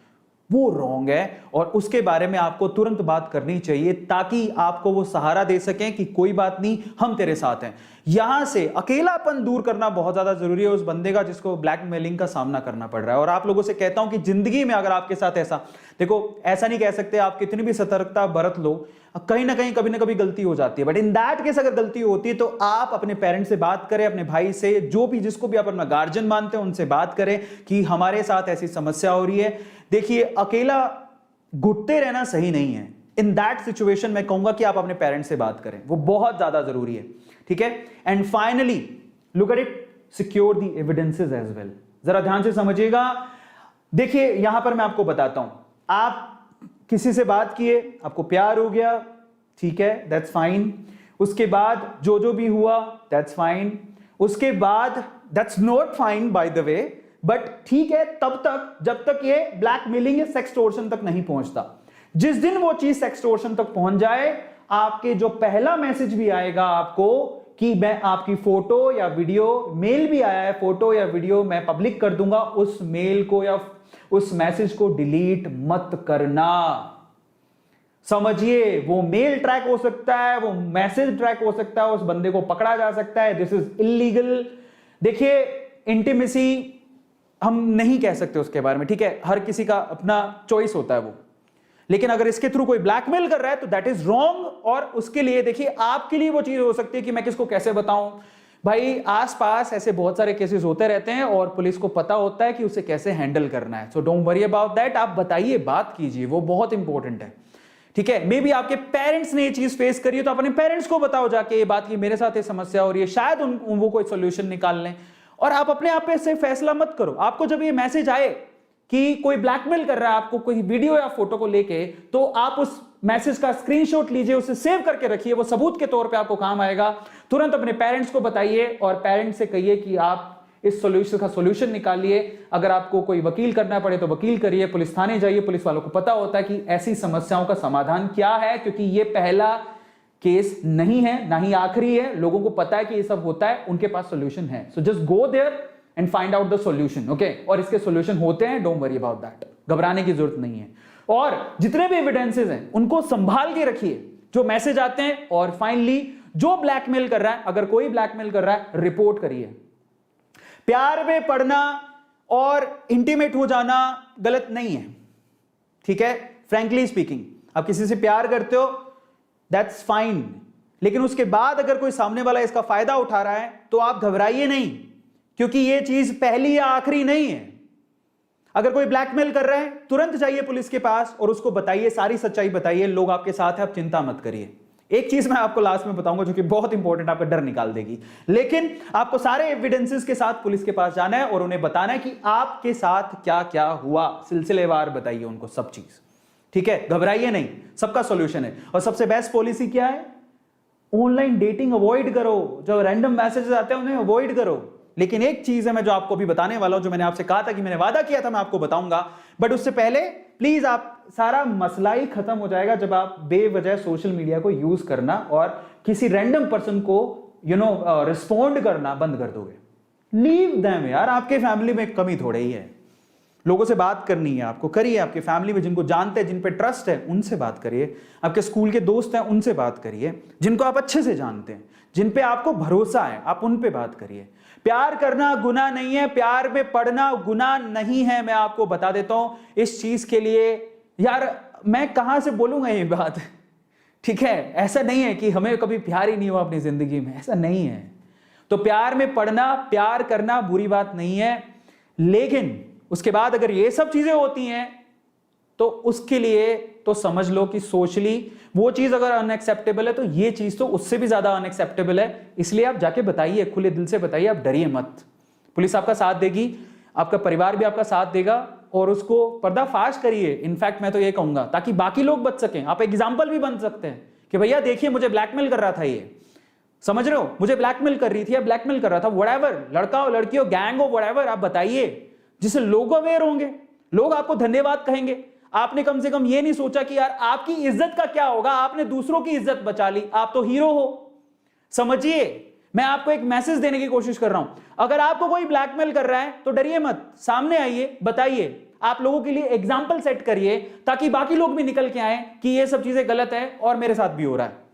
वो रॉन्ग है और उसके बारे में आपको तुरंत बात करनी चाहिए, ताकि आपको वो सहारा दे सकें कि कोई बात नहीं, हम तेरे साथ हैं। यहां से अकेलापन दूर करना बहुत ज्यादा जरूरी है उस बंदे का जिसको ब्लैकमेलिंग का सामना करना पड़ रहा है। और आप लोगों से कहता हूं कि जिंदगी में अगर आपके साथ ऐसा, देखो ऐसा नहीं कह सकते आप कितनी भी सतर्कता बरत लो, कहीं ना कहीं कभी ना कभी गलती हो जाती है। बट इन दैट केस अगर गलती होती है तो आप अपने पेरेंट्स से बात करें, अपने भाई से, जो भी जिसको भी आप अपना गार्जियन मानते हैं उनसे बात करें कि हमारे साथ ऐसी समस्या हो रही है। देखिए अकेला घुटते रहना सही नहीं है। इन दैट सिचुएशन मैं कहूंगा कि आप अपने पेरेंट्स से बात करें, वो बहुत ज्यादा जरूरी है। ठीक है, and finally look at it, secure the evidences as well. जरा ध्यान से समझिएगा। देखिए यहां पर मैं आपको बताता हूं, आप किसी से बात किए, आपको प्यार हो गया, ठीक है, दैट्स फाइन। उसके बाद जो भी हुआ, दैट्स फाइन। उसके बाद that's not fine by the way, but ठीक है तब तक जब तक ये ब्लैकमेलिंग या सेक्सटोर्शन तक नहीं पहुंचता। जिस दिन वो चीज सेक्सटोर्शन तक पहुंच जाए, आपके जो पहला मैसेज भी आएगा आपको कि मैं आपकी फोटो या वीडियो, मेल भी आया है, फोटो या वीडियो मैं पब्लिक कर दूंगा, उस मेल को या उस मैसेज को डिलीट मत करना। समझिए, वो मेल ट्रैक हो सकता है, वो मैसेज ट्रैक हो सकता है, उस बंदे को पकड़ा जा सकता है। This is illegal. देखिए इंटीमेसी हम नहीं कह सकते उसके बारे में, ठीक है, हर किसी का अपना चॉइस होता है वो, लेकिन अगर इसके थ्रू कोई ब्लैकमेल कर रहा है तो दैट इज रॉन्ग। और उसके लिए देखिए आपके लिए वो चीज हो सकती है कि मैं किसको कैसे बताऊं। भाई आसपास ऐसे बहुत सारे केसेस होते रहते हैं और पुलिस को पता होता है कि उसे कैसे हैंडल करना है। So don't worry about that. आप बताइए, बात कीजिए, वो बहुत इंपॉर्टेंट है। ठीक है, मे बी आपके पेरेंट्स ने ये चीज फेस करी है तो अपने पेरेंट्स को बताओ जाके ये बात कि मेरे साथ ये समस्या हो रही है, शायद वो कोई सोल्यूशन निकाल लें। और आप अपने आप पे से फैसला मत करो। आपको जब ये मैसेज आए कि कोई ब्लैकमेल कर रहा है आपको कोई वीडियो या फोटो को लेके, तो आप उस मैसेज का स्क्रीनशॉट लीजिए, उसे सेव करके रखिए, वो सबूत के तौर पे आपको काम आएगा। तुरंत अपने पेरेंट्स को बताइए और पेरेंट्स से कहिए कि आप इस सोल्यूशन निकालिए। अगर आपको कोई वकील करना पड़े तो वकील करिए, पुलिस थाने जाइए। पुलिस वालों को पता होता है कि ऐसी समस्याओं का समाधान क्या है, क्योंकि ये पहला केस नहीं है, ना ही आखिरी है। लोगों को पता है कि ये सब होता है, उनके पास सोल्यूशन है। So just go there and find out the solution, okay. और इसके सोल्यूशन होते हैं, डोंट वरी अबाउट दैट, घबराने की जरूरत नहीं है। और जितने भी एविडेंसेस हैं उनको संभाल के रखिए, जो मैसेज आते हैं, और फाइनली जो ब्लैकमेल कर रहा है, अगर कोई ब्लैकमेल कर रहा है रिपोर्ट करिए। प्यार में पड़ना और इंटीमेट हो जाना गलत नहीं है, ठीक है, फ्रैंकली स्पीकिंग। आप किसी से प्यार करते हो, दैट्स फाइन, लेकिन उसके बाद अगर कोई सामने वाला इसका फायदा उठा रहा है तो आप घबराइए नहीं, क्योंकि यह चीज पहली या आखिरी नहीं है। अगर कोई ब्लैकमेल कर रहा है, तुरंत जाइए पुलिस के पास और उसको बताइए, सारी सच्चाई बताइए, लोग आपके साथ हैं, आप चिंता मत करिए। एक चीज मैं आपको लास्ट में बताऊंगा जो कि बहुत इंपॉर्टेंट, आपका डर निकाल देगी, लेकिन आपको सारे एविडेंसेस के साथ पुलिस के पास जाना है और उन्हें बताना है कि आपके साथ क्या क्या हुआ, सिलसिलेवार बताइए उनको सब चीज, ठीक है। घबराइए नहीं, सबका सॉल्यूशन है। और सबसे बेस्ट पॉलिसी क्या है? ऑनलाइन डेटिंग अवॉइड करो, जो रैंडम मैसेजेस आते हैं उन्हें अवॉइड करो। लेकिन एक चीज है मैं जो आपको भी बताने वाला हूं, जो मैंने आपसे कहा था कि मैंने वादा किया था मैं आपको बताऊंगा, बट उससे पहले प्लीज आप, सारा मसला ही खत्म हो जाएगा जब आप बेवजह सोशल मीडिया को यूज करना और किसी रैंडम पर्सन को रिस्पॉन्ड करना बंद कर दोगे। लीव देम यार, आपके फैमिली में कमी थोड़े ही है, लोगों से बात करनी है आपको, करिए। आपके फैमिली में जिनको जानते हैं, जिन पे ट्रस्ट है, उनसे बात करिए। आपके स्कूल के दोस्त हैं, उनसे बात करिए। जिनको आप अच्छे से जानते हैं, जिन पे आपको भरोसा है, आप उन पे बात करिए। प्यार करना गुनाह नहीं है, प्यार में पड़ना गुनाह नहीं है, मैं आपको बता देता हूं। इस चीज के लिए यार मैं कहां से बोलूंगा ये बात, ठीक है। ऐसा नहीं है कि हमें कभी प्यार ही नहीं हुआ अपनी जिंदगी में, ऐसा नहीं है। तो प्यार में पड़ना, प्यार करना बुरी बात नहीं है, लेकिन उसके बाद अगर ये सब चीजें होती हैं तो उसके लिए तो समझ लो कि सोशली वो चीज अगर अनएक्सेप्टेबल है तो ये चीज तो उससे भी ज्यादा अनएक्सेप्टेबल है। इसलिए आप जाके बताइए, खुले दिल से बताइए, आप डरिए मत। पुलिस आपका साथ देगी, आपका परिवार भी आपका साथ देगा, और उसको पर्दाफाश करिए। इनफैक्ट मैं तो ये कहूंगा ताकि बाकी लोग बच सकें, आप एग्जाम्पल भी बन सकते हैं कि भैया देखिए मुझे ब्लैकमेल कर रहा था, ये समझ रहे हो, मुझे ब्लैकमेल कर रही थी या ब्लैकमेल कर रहा था, व्हाटएवर, लड़का हो लड़की हो, गैंग हो, व्हाटएवर, आप बताइए, जिससे लोग अवेयर होंगे, लोग आपको धन्यवाद कहेंगे। आपने कम से कम ये नहीं सोचा कि यार आपकी इज्जत का क्या होगा, आपने दूसरों की इज्जत बचा ली, आप तो हीरो हो। समझिए, मैं आपको एक मैसेज देने की कोशिश कर रहा हूं। अगर आपको कोई ब्लैकमेल कर रहा है तो डरिए मत, सामने आइए, बताइए, आप लोगों के लिए एग्जाम्पल सेट करिए ताकि बाकी लोग भी निकल के आए कि ये सब चीजें गलत है और मेरे साथ भी हो रहा है।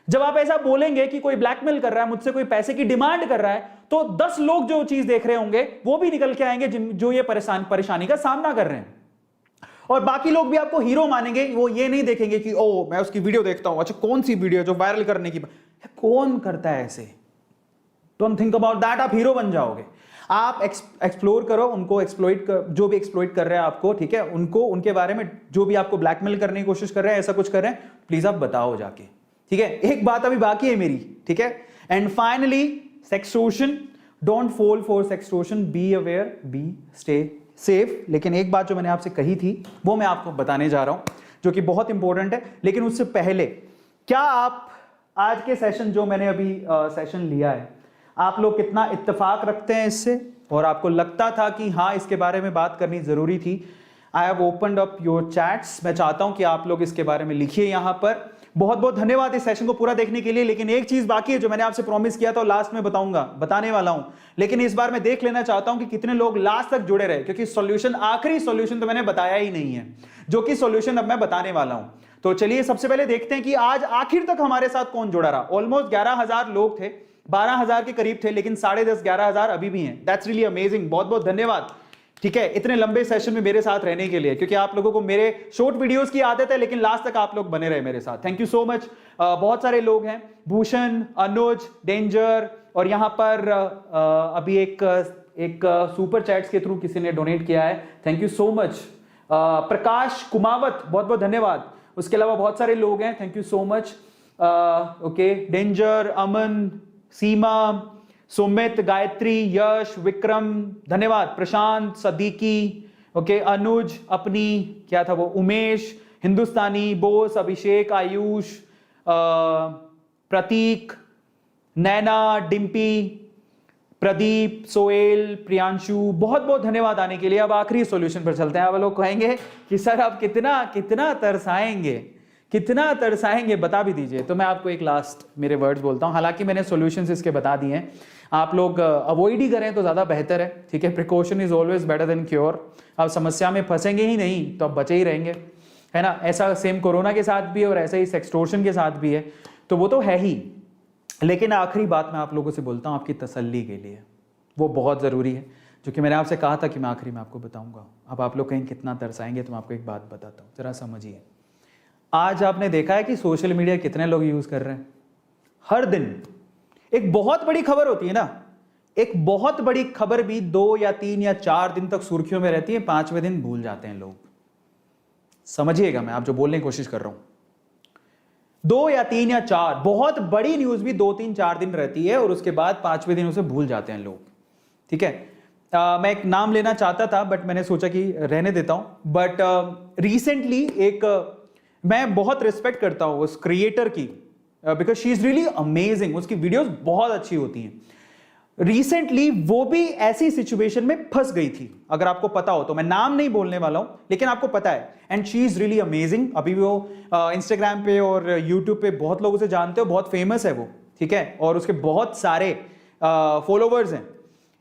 जब आप ऐसा बोलेंगे कि कोई ब्लैकमेल कर रहा है, मुझसे कोई पैसे की डिमांड कर रहा है, तो 10 लोग जो चीज देख रहे होंगे वो भी निकल के आएंगे जो ये परेशानी का सामना कर रहे हैं, और बाकी लोग भी आपको हीरो मानेंगे। वो ये नहीं देखेंगे कि ओ मैं उसकी वीडियो देखता हूं, अच्छा कौन सी वीडियो जो वायरल करने की, कौन करता है ऐसे, डोंट थिंक अबाउट दैट, आप हीरो बन जाओगे। आप एक्सप्लोर करो, उनको एक्सप्लॉइट कर, जो भी एक्सप्लॉइट कर रहे हैं आपको, ठीक है, उनको, उनके बारे में, जो भी आपको ब्लैकमेल करने की कोशिश कर रहे हैं, ऐसा कुछ कर रहे हैं, प्लीज आप बताओ जाके, ठीक है। एक बात अभी बाकी है मेरी, ठीक है, and finally sextortion, don't fall for sextortion, be aware, be stay safe. लेकिन एक बात जो मैंने आपसे कही थी वो मैं आपको बताने जा रहा हूं, जो कि बहुत इंपॉर्टेंट है। लेकिन उससे पहले, क्या आप आज के सेशन, जो मैंने अभी सेशन लिया है, आप लोग कितना इत्तेफाक रखते हैं इससे, और आपको लगता था कि हाँ इसके बारे में बात करनी जरूरी थी? I have opened up your chats, मैं चाहता हूं कि आप लोग इसके बारे में लिखिए यहां पर। बहुत बहुत धन्यवाद इस सेशन को पूरा देखने के लिए। लेकिन एक चीज बाकी है जो मैंने आपसे प्रॉमिस किया था, लास्ट में बताने वाला हूं, लेकिन इस बार मैं देख लेना चाहता हूं कि कितने लोग लास्ट तक जुड़े रहे, क्योंकि सॉल्यूशन, आखिरी सॉल्यूशन तो मैंने बताया ही नहीं है, जो कि सॉल्यूशन अब मैं बताने वाला हूं। तो चलिए सबसे पहले देखते हैं कि आज आखिर तक हमारे साथ कौन जुड़ा रहा। ऑलमोस्ट 11,000 लोग थे, 12,000 के करीब थे, लेकिन 10,500-11,000 अभी भी हैं। दैट्स रियली अमेजिंग, बहुत बहुत धन्यवाद, ठीक है, इतने लंबे सेशन में मेरे साथ रहने के लिए, क्योंकि आप लोगों को मेरे शॉर्ट वीडियोस की आदत है, लेकिन लास्ट तक आप लोग बने रहे मेरे साथ। Thank you so much. बहुत सारे लोग हैं, भूषण, अनुज, डेंजर, और यहां पर अभी एक सुपर चैट्स के थ्रू किसी ने डोनेट किया है, thank you so much. Prakash Kumawat, बहुत बहुत धन्यवाद। उसके अलावा बहुत सारे लोग हैं, thank you so much. Okay, danger, Aman, Seema, Sumit, Gayatri, Yash, Vikram, धन्यवाद, प्रशांत, सदीकी, ओके, अनुज, अपनी, क्या था वो, उमेश, हिंदुस्तानी, बोस, अभिषेक, आयुष, प्रतीक, नैना, डिम्पी, प्रदीप, सोएल, प्रियांशु, बहुत बहुत धन्यवाद आने के लिए। अब आखिरी सॉल्यूशन पर चलते हैं। आप लोग कहेंगे कि सर आप कितना तरसाएंगे, बता भी दीजिए। तो मैं आपको एक लास्ट मेरे वर्ड्स बोलता हूं, हालांकि मैंने सॉल्यूशंस इसके बता दिए हैं, आप लोग अवॉइड ही करें तो ज्यादा बेहतर है, ठीक है। Precaution is always better than cure. आप समस्या में फंसेंगे ही नहीं तो आप बचे ही रहेंगे, है ना, ऐसा सेम कोरोना के साथ भी है और ऐसा ही सेक्सटोर्शन के साथ भी है, तो वो तो है ही। लेकिन आखिरी बात मैं आप लोगों से बोलता हूँ आपकी तसल्ली के लिए, वो बहुत ज़रूरी है, जो कि मैंने आपसे कहा था कि मैं आखिरी में आपको बताऊंगा। अब आप लोग कहीं कितना तरसाएंगे तो मैं आपको एक बात बताता हूँ, ज़रा समझिए। आज आपने देखा है कि सोशल मीडिया कितने लोग यूज़ कर रहे हैं। हर दिन एक बहुत बड़ी खबर होती है ना, एक बहुत बड़ी खबर भी 2 या 3 या 4 दिन तक सुर्खियों में रहती है, 5वें दिन भूल जाते हैं लोग। समझिएगा मैं आप जो बोलने की कोशिश कर रहा हूं, 2 या 3 या 4 बहुत बड़ी न्यूज भी 2, 3, 4 दिन रहती है और उसके बाद 5वें दिन उसे भूल जाते हैं लोग। ठीक है, मैं एक नाम लेना चाहता था बट मैंने सोचा कि रहने देता हूं। बट रिसेंटली एक मैं बहुत रिस्पेक्ट करता हूं उस क्रिएटर की, because she is really amazing, उसकी वीडियोस बहुत अच्छी होती हैं। रिसेंटली वो भी ऐसी सिचुएशन में फंस गई थी, अगर आपको पता हो तो, मैं नाम नहीं बोलने वाला हूं लेकिन आपको पता है। And she is really amazing. अभी वो इंस्टाग्राम पे और यूट्यूब पे बहुत लोग उसे जानते हो, बहुत फेमस है वो, ठीक है, और उसके बहुत सारे फॉलोवर्स हैं।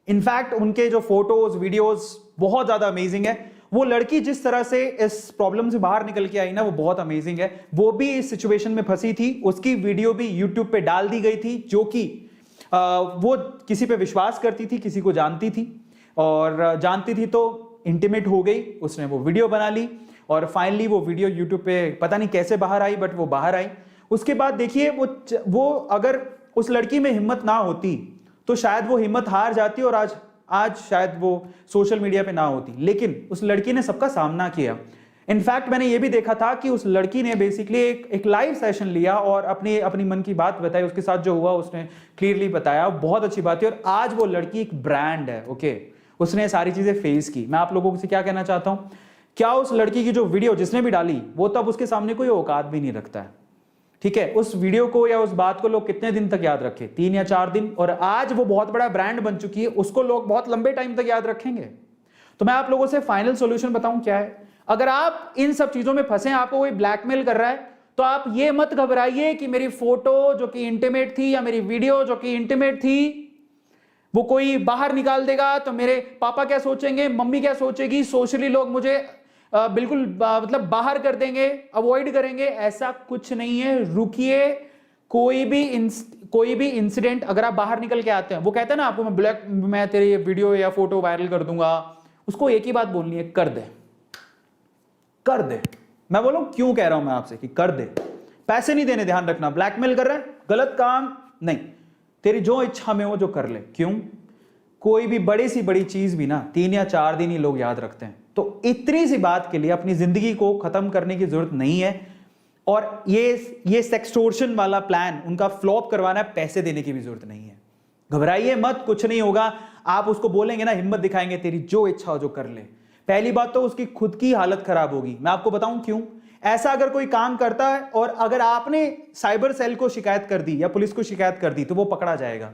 इनफैक्ट उनके जो फोटोज वीडियोस बहुत ज्यादा अमेजिंग है। वो लड़की जिस तरह से इस प्रॉब्लम से बाहर निकल के आई ना, वो बहुत अमेजिंग है। वो भी इस सिचुएशन में फंसी थी, उसकी वीडियो भी यूट्यूब पे डाल दी गई थी, जो कि वो किसी पे विश्वास करती थी, किसी को जानती थी, और जानती थी तो इंटीमेट हो गई। उसने वो वीडियो बना ली और फाइनली वो वीडियो यूट्यूब पे पता नहीं कैसे बाहर आई, बट वो बाहर आई। उसके बाद देखिए वो अगर उस लड़की में हिम्मत ना होती तो शायद वो हिम्मत हार जाती और आज शायद वो सोशल मीडिया पे ना होती। लेकिन उस लड़की ने सबका सामना किया। इनफैक्ट मैंने ये भी देखा था कि उस लड़की ने बेसिकली एक लाइव सेशन लिया और अपनी मन की बात बताई। उसके साथ जो हुआ उसने क्लियरली बताया, बहुत अच्छी बात है। और आज वो लड़की एक ब्रांड है। ओके, उसने सारी चीजें फेस की। मैं आप लोगों से क्या कहना चाहता हूं, क्या उस लड़की की जो वीडियो जिसने भी डाली, वो तब उसके सामने कोई औकात भी नहीं रखता है। ठीक है, उस वीडियो को या उस बात को लोग कितने दिन तक याद रखे, 3 या 4 दिन, और आज वो बहुत बड़ा ब्रांड बन चुकी है, उसको लोग बहुत लंबे टाइम तक याद रखेंगे। तो मैं आप लोगों से फाइनल सॉल्यूशन बताऊं क्या है। अगर आप इन सब चीजों में फंसे, आपको कोई ब्लैकमेल कर रहा है, तो आप ये मत घबराइए कि मेरी फोटो जो कि इंटीमेट थी या मेरी वीडियो जो कि इंटीमेट थी वो कोई बाहर निकाल देगा तो मेरे पापा क्या सोचेंगे, मम्मी क्या सोचेगी, सोशली लोग मुझे बिल्कुल मतलब बाहर कर देंगे, अवॉइड करेंगे। ऐसा कुछ नहीं है, रुकिए। कोई भी इंसिडेंट अगर आप बाहर निकल के आते हैं, वो कहते हैं ना आपको मैं तेरी वीडियो या फोटो वायरल कर दूंगा, उसको एक ही बात बोलनी है, कर दे, कर दे। मैं बोलूं क्यों कह रहा हूं मैं आपसे कि कर दे। पैसे नहीं देने, ध्यान रखना। ब्लैकमेल कर रहा है, गलत काम नहीं, तेरी जो इच्छा में हो जो कर ले। क्यों, कोई भी बड़ी सी बड़ी चीज भी ना 3 या 4 दिन ही लोग याद रखते हैं। तो इतनी सी बात के लिए अपनी जिंदगी को खत्म करने की जरूरत नहीं है। और ये सेक्सटोर्शन वाला प्लान उनका फ्लॉप करवाना है, पैसे देने की भी जरूरत नहीं है। घबराइए मत, कुछ नहीं होगा। आप उसको बोलेंगे ना, हिम्मत दिखाएंगे, तेरी जो इच्छा हो जो कर ले। पहली बात तो उसकी खुद की हालत खराब होगी। मैं आपको बताऊं क्यों। ऐसा अगर कोई काम करता है और अगर आपने साइबर सेल को शिकायत कर दी या पुलिस को शिकायत कर दी तो वो पकड़ा जाएगा।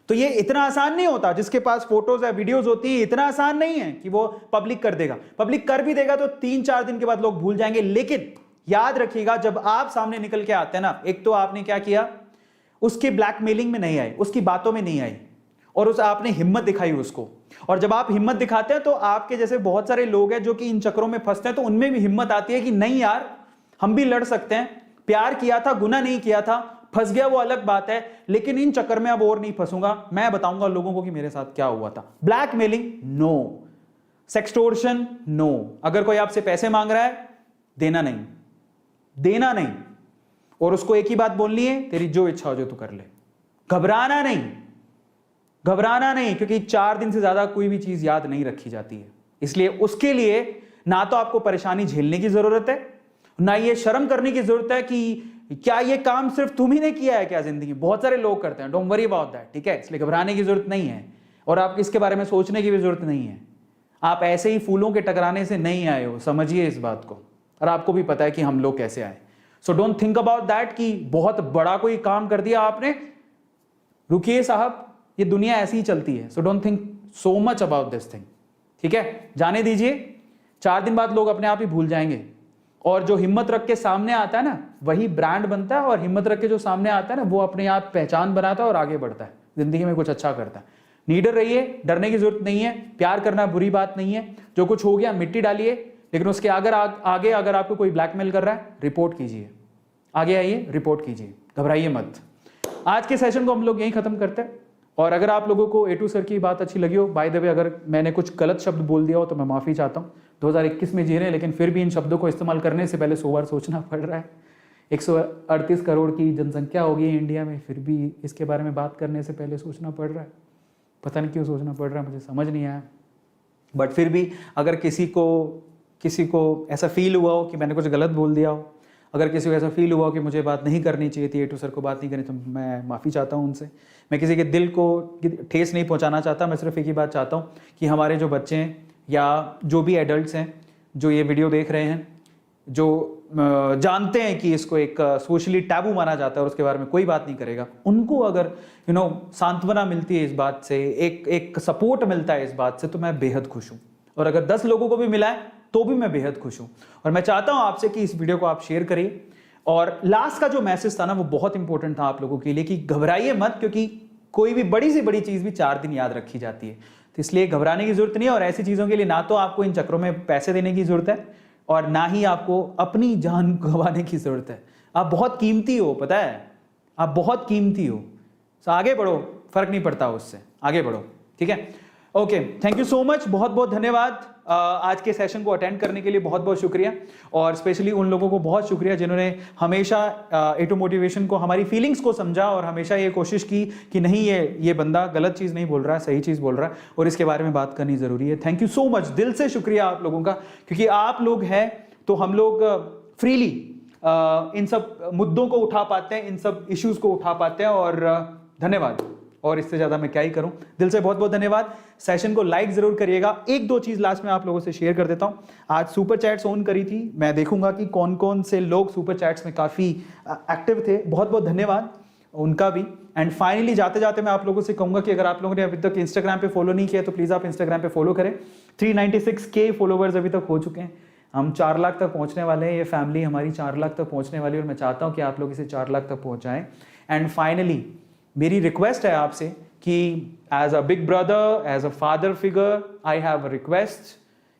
तो ये इतना आसान नहीं होता। जिसके पास फोटोज या वीडियोज होती है, इतना आसान नहीं है कि वो पब्लिक कर देगा। पब्लिक कर भी देगा तो 3-4 दिन के बाद लोग भूल जाएंगे। लेकिन याद रखिएगा, जब आप सामने निकल के आते हैं ना, एक तो आपने क्या किया, उसके ब्लैकमेलिंग में नहीं आए, उसकी बातों में नहीं आई, और आपने हिम्मत दिखाई उसको। और जब आप हिम्मत दिखाते हैं तो आपके जैसे बहुत सारे लोग हैं जो कि इन चक्रों में फंसते हैं, तो उनमें भी हिम्मत आती है कि नहीं यार, हम भी लड़ सकते हैं। प्यार किया था, गुनाह नहीं किया था, फंस गया वो अलग बात है, लेकिन इन चक्कर में अब और नहीं फंसूंगा। मैं बताऊंगा लोगों को कि मेरे साथ क्या हुआ था। Blackmailing no, sextortion no. अगर कोई आपसे पैसे मांग रहा है, देना नहीं, देना नहीं। और उसको एक ही बात बोलनी है, तेरी जो इच्छा हो जो तू कर ले। घबराना नहीं, घबराना नहीं, क्योंकि 4 दिन से ज्यादा कोई भी चीज याद नहीं रखी जाती है। इसलिए उसके लिए ना तो आपको परेशानी झेलने की जरूरत है, ना ये शर्म करने की जरूरत है कि क्या ये काम सिर्फ तुम ही ने किया है क्या जिंदगी में। बहुत सारे लोग करते हैं, डोंट वरी अबाउट दैट। ठीक है, इसलिए घबराने की जरूरत नहीं है और आप इसके बारे में सोचने की भी जरूरत नहीं है। आप ऐसे ही फूलों के टकराने से नहीं आए हो, समझिए इस बात को। और आपको भी पता है कि हम लोग कैसे आए। So don't think about that कि बहुत बड़ा कोई काम कर दिया आपने। रुकिए साहब, ये दुनिया ऐसी ही चलती है। So don't think so much about this thing. ठीक है, जाने दीजिए। 4 दिन बाद लोग अपने आप ही भूल जाएंगे। और जो हिम्मत रख के सामने आता है ना, वही ब्रांड बनता है। और हिम्मत रख के जो सामने आता है ना, वो अपने आप पहचान बनाता है और आगे बढ़ता है, जिंदगी में कुछ अच्छा करता है। नीडर रहिए, डरने की जरूरत नहीं है। प्यार करना बुरी बात नहीं है। जो कुछ हो गया मिट्टी डालिए, लेकिन उसके आगे अगर आपको कोई ब्लैकमेल कर रहा है, रिपोर्ट कीजिए, आगे आइए, रिपोर्ट कीजिए, घबराइए मत। आज के सेशन को हम लोग यहीं खत्म करते हैं। और अगर आप लोगों को A2 सर की बात अच्छी लगी हो, बाय द वे अगर मैंने कुछ गलत शब्द बोल दिया हो तो मैं माफ़ी चाहता हूँ। 2021 में जी रहे हैं, लेकिन फिर भी इन शब्दों को इस्तेमाल करने से पहले 100 बार सोचना पड़ रहा है। 138 करोड़ की जनसंख्या होगी इंडिया में, फिर भी इसके बारे में बात करने से पहले सोचना पड़ रहा है। पता नहीं क्यों सोचना पड़ रहा है, मुझे समझ नहीं आया। बट फिर भी अगर किसी को ऐसा फील हुआ हो कि मैंने कुछ गलत बोल दिया हो, अगर किसी को ऐसा फील हुआ हो कि मुझे बात नहीं करनी चाहिए थी, A2 सर को बात नहीं करनी, तो मैं माफ़ी चाहता हूँ उनसे। मैं किसी के दिल को ठेस नहीं पहुँचाना चाहता। मैं सिर्फ एक ही बात चाहता हूँ कि हमारे जो बच्चे हैं या जो भी एडल्ट्स हैं जो ये वीडियो देख रहे हैं, जो जानते हैं कि इसको एक सोशली टैबू माना जाता है और उसके बारे में कोई बात नहीं करेगा, उनको अगर सांत्वना मिलती है इस बात से, एक सपोर्ट मिलता है इस बात से, तो मैं बेहद खुश हूँ। और अगर 10 लोगों को भी मिला है तो भी मैं बेहद खुश हूँ। और मैं चाहता हूँ आपसे कि इस वीडियो को आप शेयर करिए। और लास्ट का जो मैसेज था ना, वो बहुत इंपॉर्टेंट था आप लोगों के लिए कि घबराइए मत, क्योंकि कोई भी बड़ी से बड़ी चीज़ भी 4 दिन याद रखी जाती है। तो इसलिए घबराने की जरूरत नहीं है। और ऐसी चीज़ों के लिए ना तो आपको इन चक्रों में पैसे देने की जरूरत है और ना ही आपको अपनी जान गंवाने की जरूरत है। आप बहुत कीमती हो, पता है, आप बहुत कीमती हो। तो आगे बढ़ो, फर्क नहीं पड़ता उससे, आगे बढ़ो, ठीक है। Okay, thank you so much, बहुत बहुत धन्यवाद। आज के सेशन को अटेंड करने के लिए बहुत बहुत शुक्रिया। और स्पेशली उन लोगों को बहुत शुक्रिया जिन्होंने हमेशा A2 मोटिवेशन को, हमारी फीलिंग्स को समझा और हमेशा ये कोशिश की कि नहीं, ये बंदा गलत चीज़ नहीं बोल रहा है, सही चीज़ बोल रहा है और इसके बारे में बात करनी ज़रूरी है। थैंक यू सो मच, दिल से शुक्रिया आप लोगों का, क्योंकि आप लोग हैं तो हम लोग फ्रीली इन सब मुद्दों को उठा पाते हैं, इन सब इश्यूज़ को उठा पाते हैं। और धन्यवाद, और इससे ज़्यादा मैं क्या ही करूं। दिल से बहुत बहुत धन्यवाद। सेशन को लाइक ज़रूर करिएगा। 1-2 चीज़ लास्ट में आप लोगों से शेयर कर देता हूं। आज सुपर चैट्स ऑन करी थी, मैं देखूंगा कि कौन कौन से लोग सुपर चैट्स में काफ़ी एक्टिव थे। बहुत बहुत धन्यवाद उनका भी। एंड फाइनली जाते जाते मैं आप लोगों से कहूँगा कि अगर आप लोगों ने अभी तक इंस्टाग्राम पर फॉलो नहीं किया तो प्लीज़ आप इंस्टाग्राम पर फॉलो करें। 396K फॉलोवर्स अभी तक हो चुके हैं। हम 4 लाख तक पहुँचने वाले हैं, ये फैमिली हमारी 4 लाख तक पहुँचने वाली है और मैं चाहता हूँ कि आप लोग इसे 4 लाख तक पहुँचाएँ। एंड फाइनली मेरी रिक्वेस्ट है आपसे कि as a big brother, as a father figure, I have a request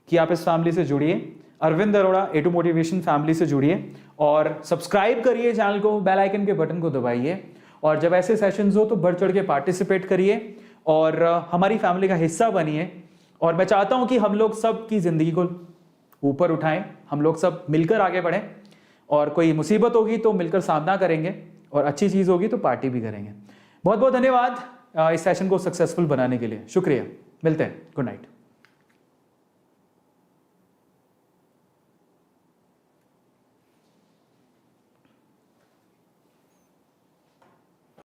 कि आप इस फैमिली से जुड़िए, Arvind Arora A2 motivation family से जुड़िए और सब्सक्राइब करिए चैनल को, बेल आइकन के बटन को दबाइए और जब ऐसे सेशंस हो तो बढ़ चढ़ के पार्टिसिपेट करिए और हमारी फैमिली का हिस्सा बनिए। और मैं चाहता हूं कि हम लोग सब की जिंदगी को ऊपर उठाएं, हम लोग सब मिलकर आगे बढ़ें और कोई मुसीबत होगी तो मिलकर सामना करेंगे और अच्छी चीज़ होगी तो पार्टी भी करेंगे। बहुत बहुत धन्यवाद इस सेशन को सक्सेसफुल बनाने के लिए। शुक्रिया, मिलते हैं, गुड नाइट।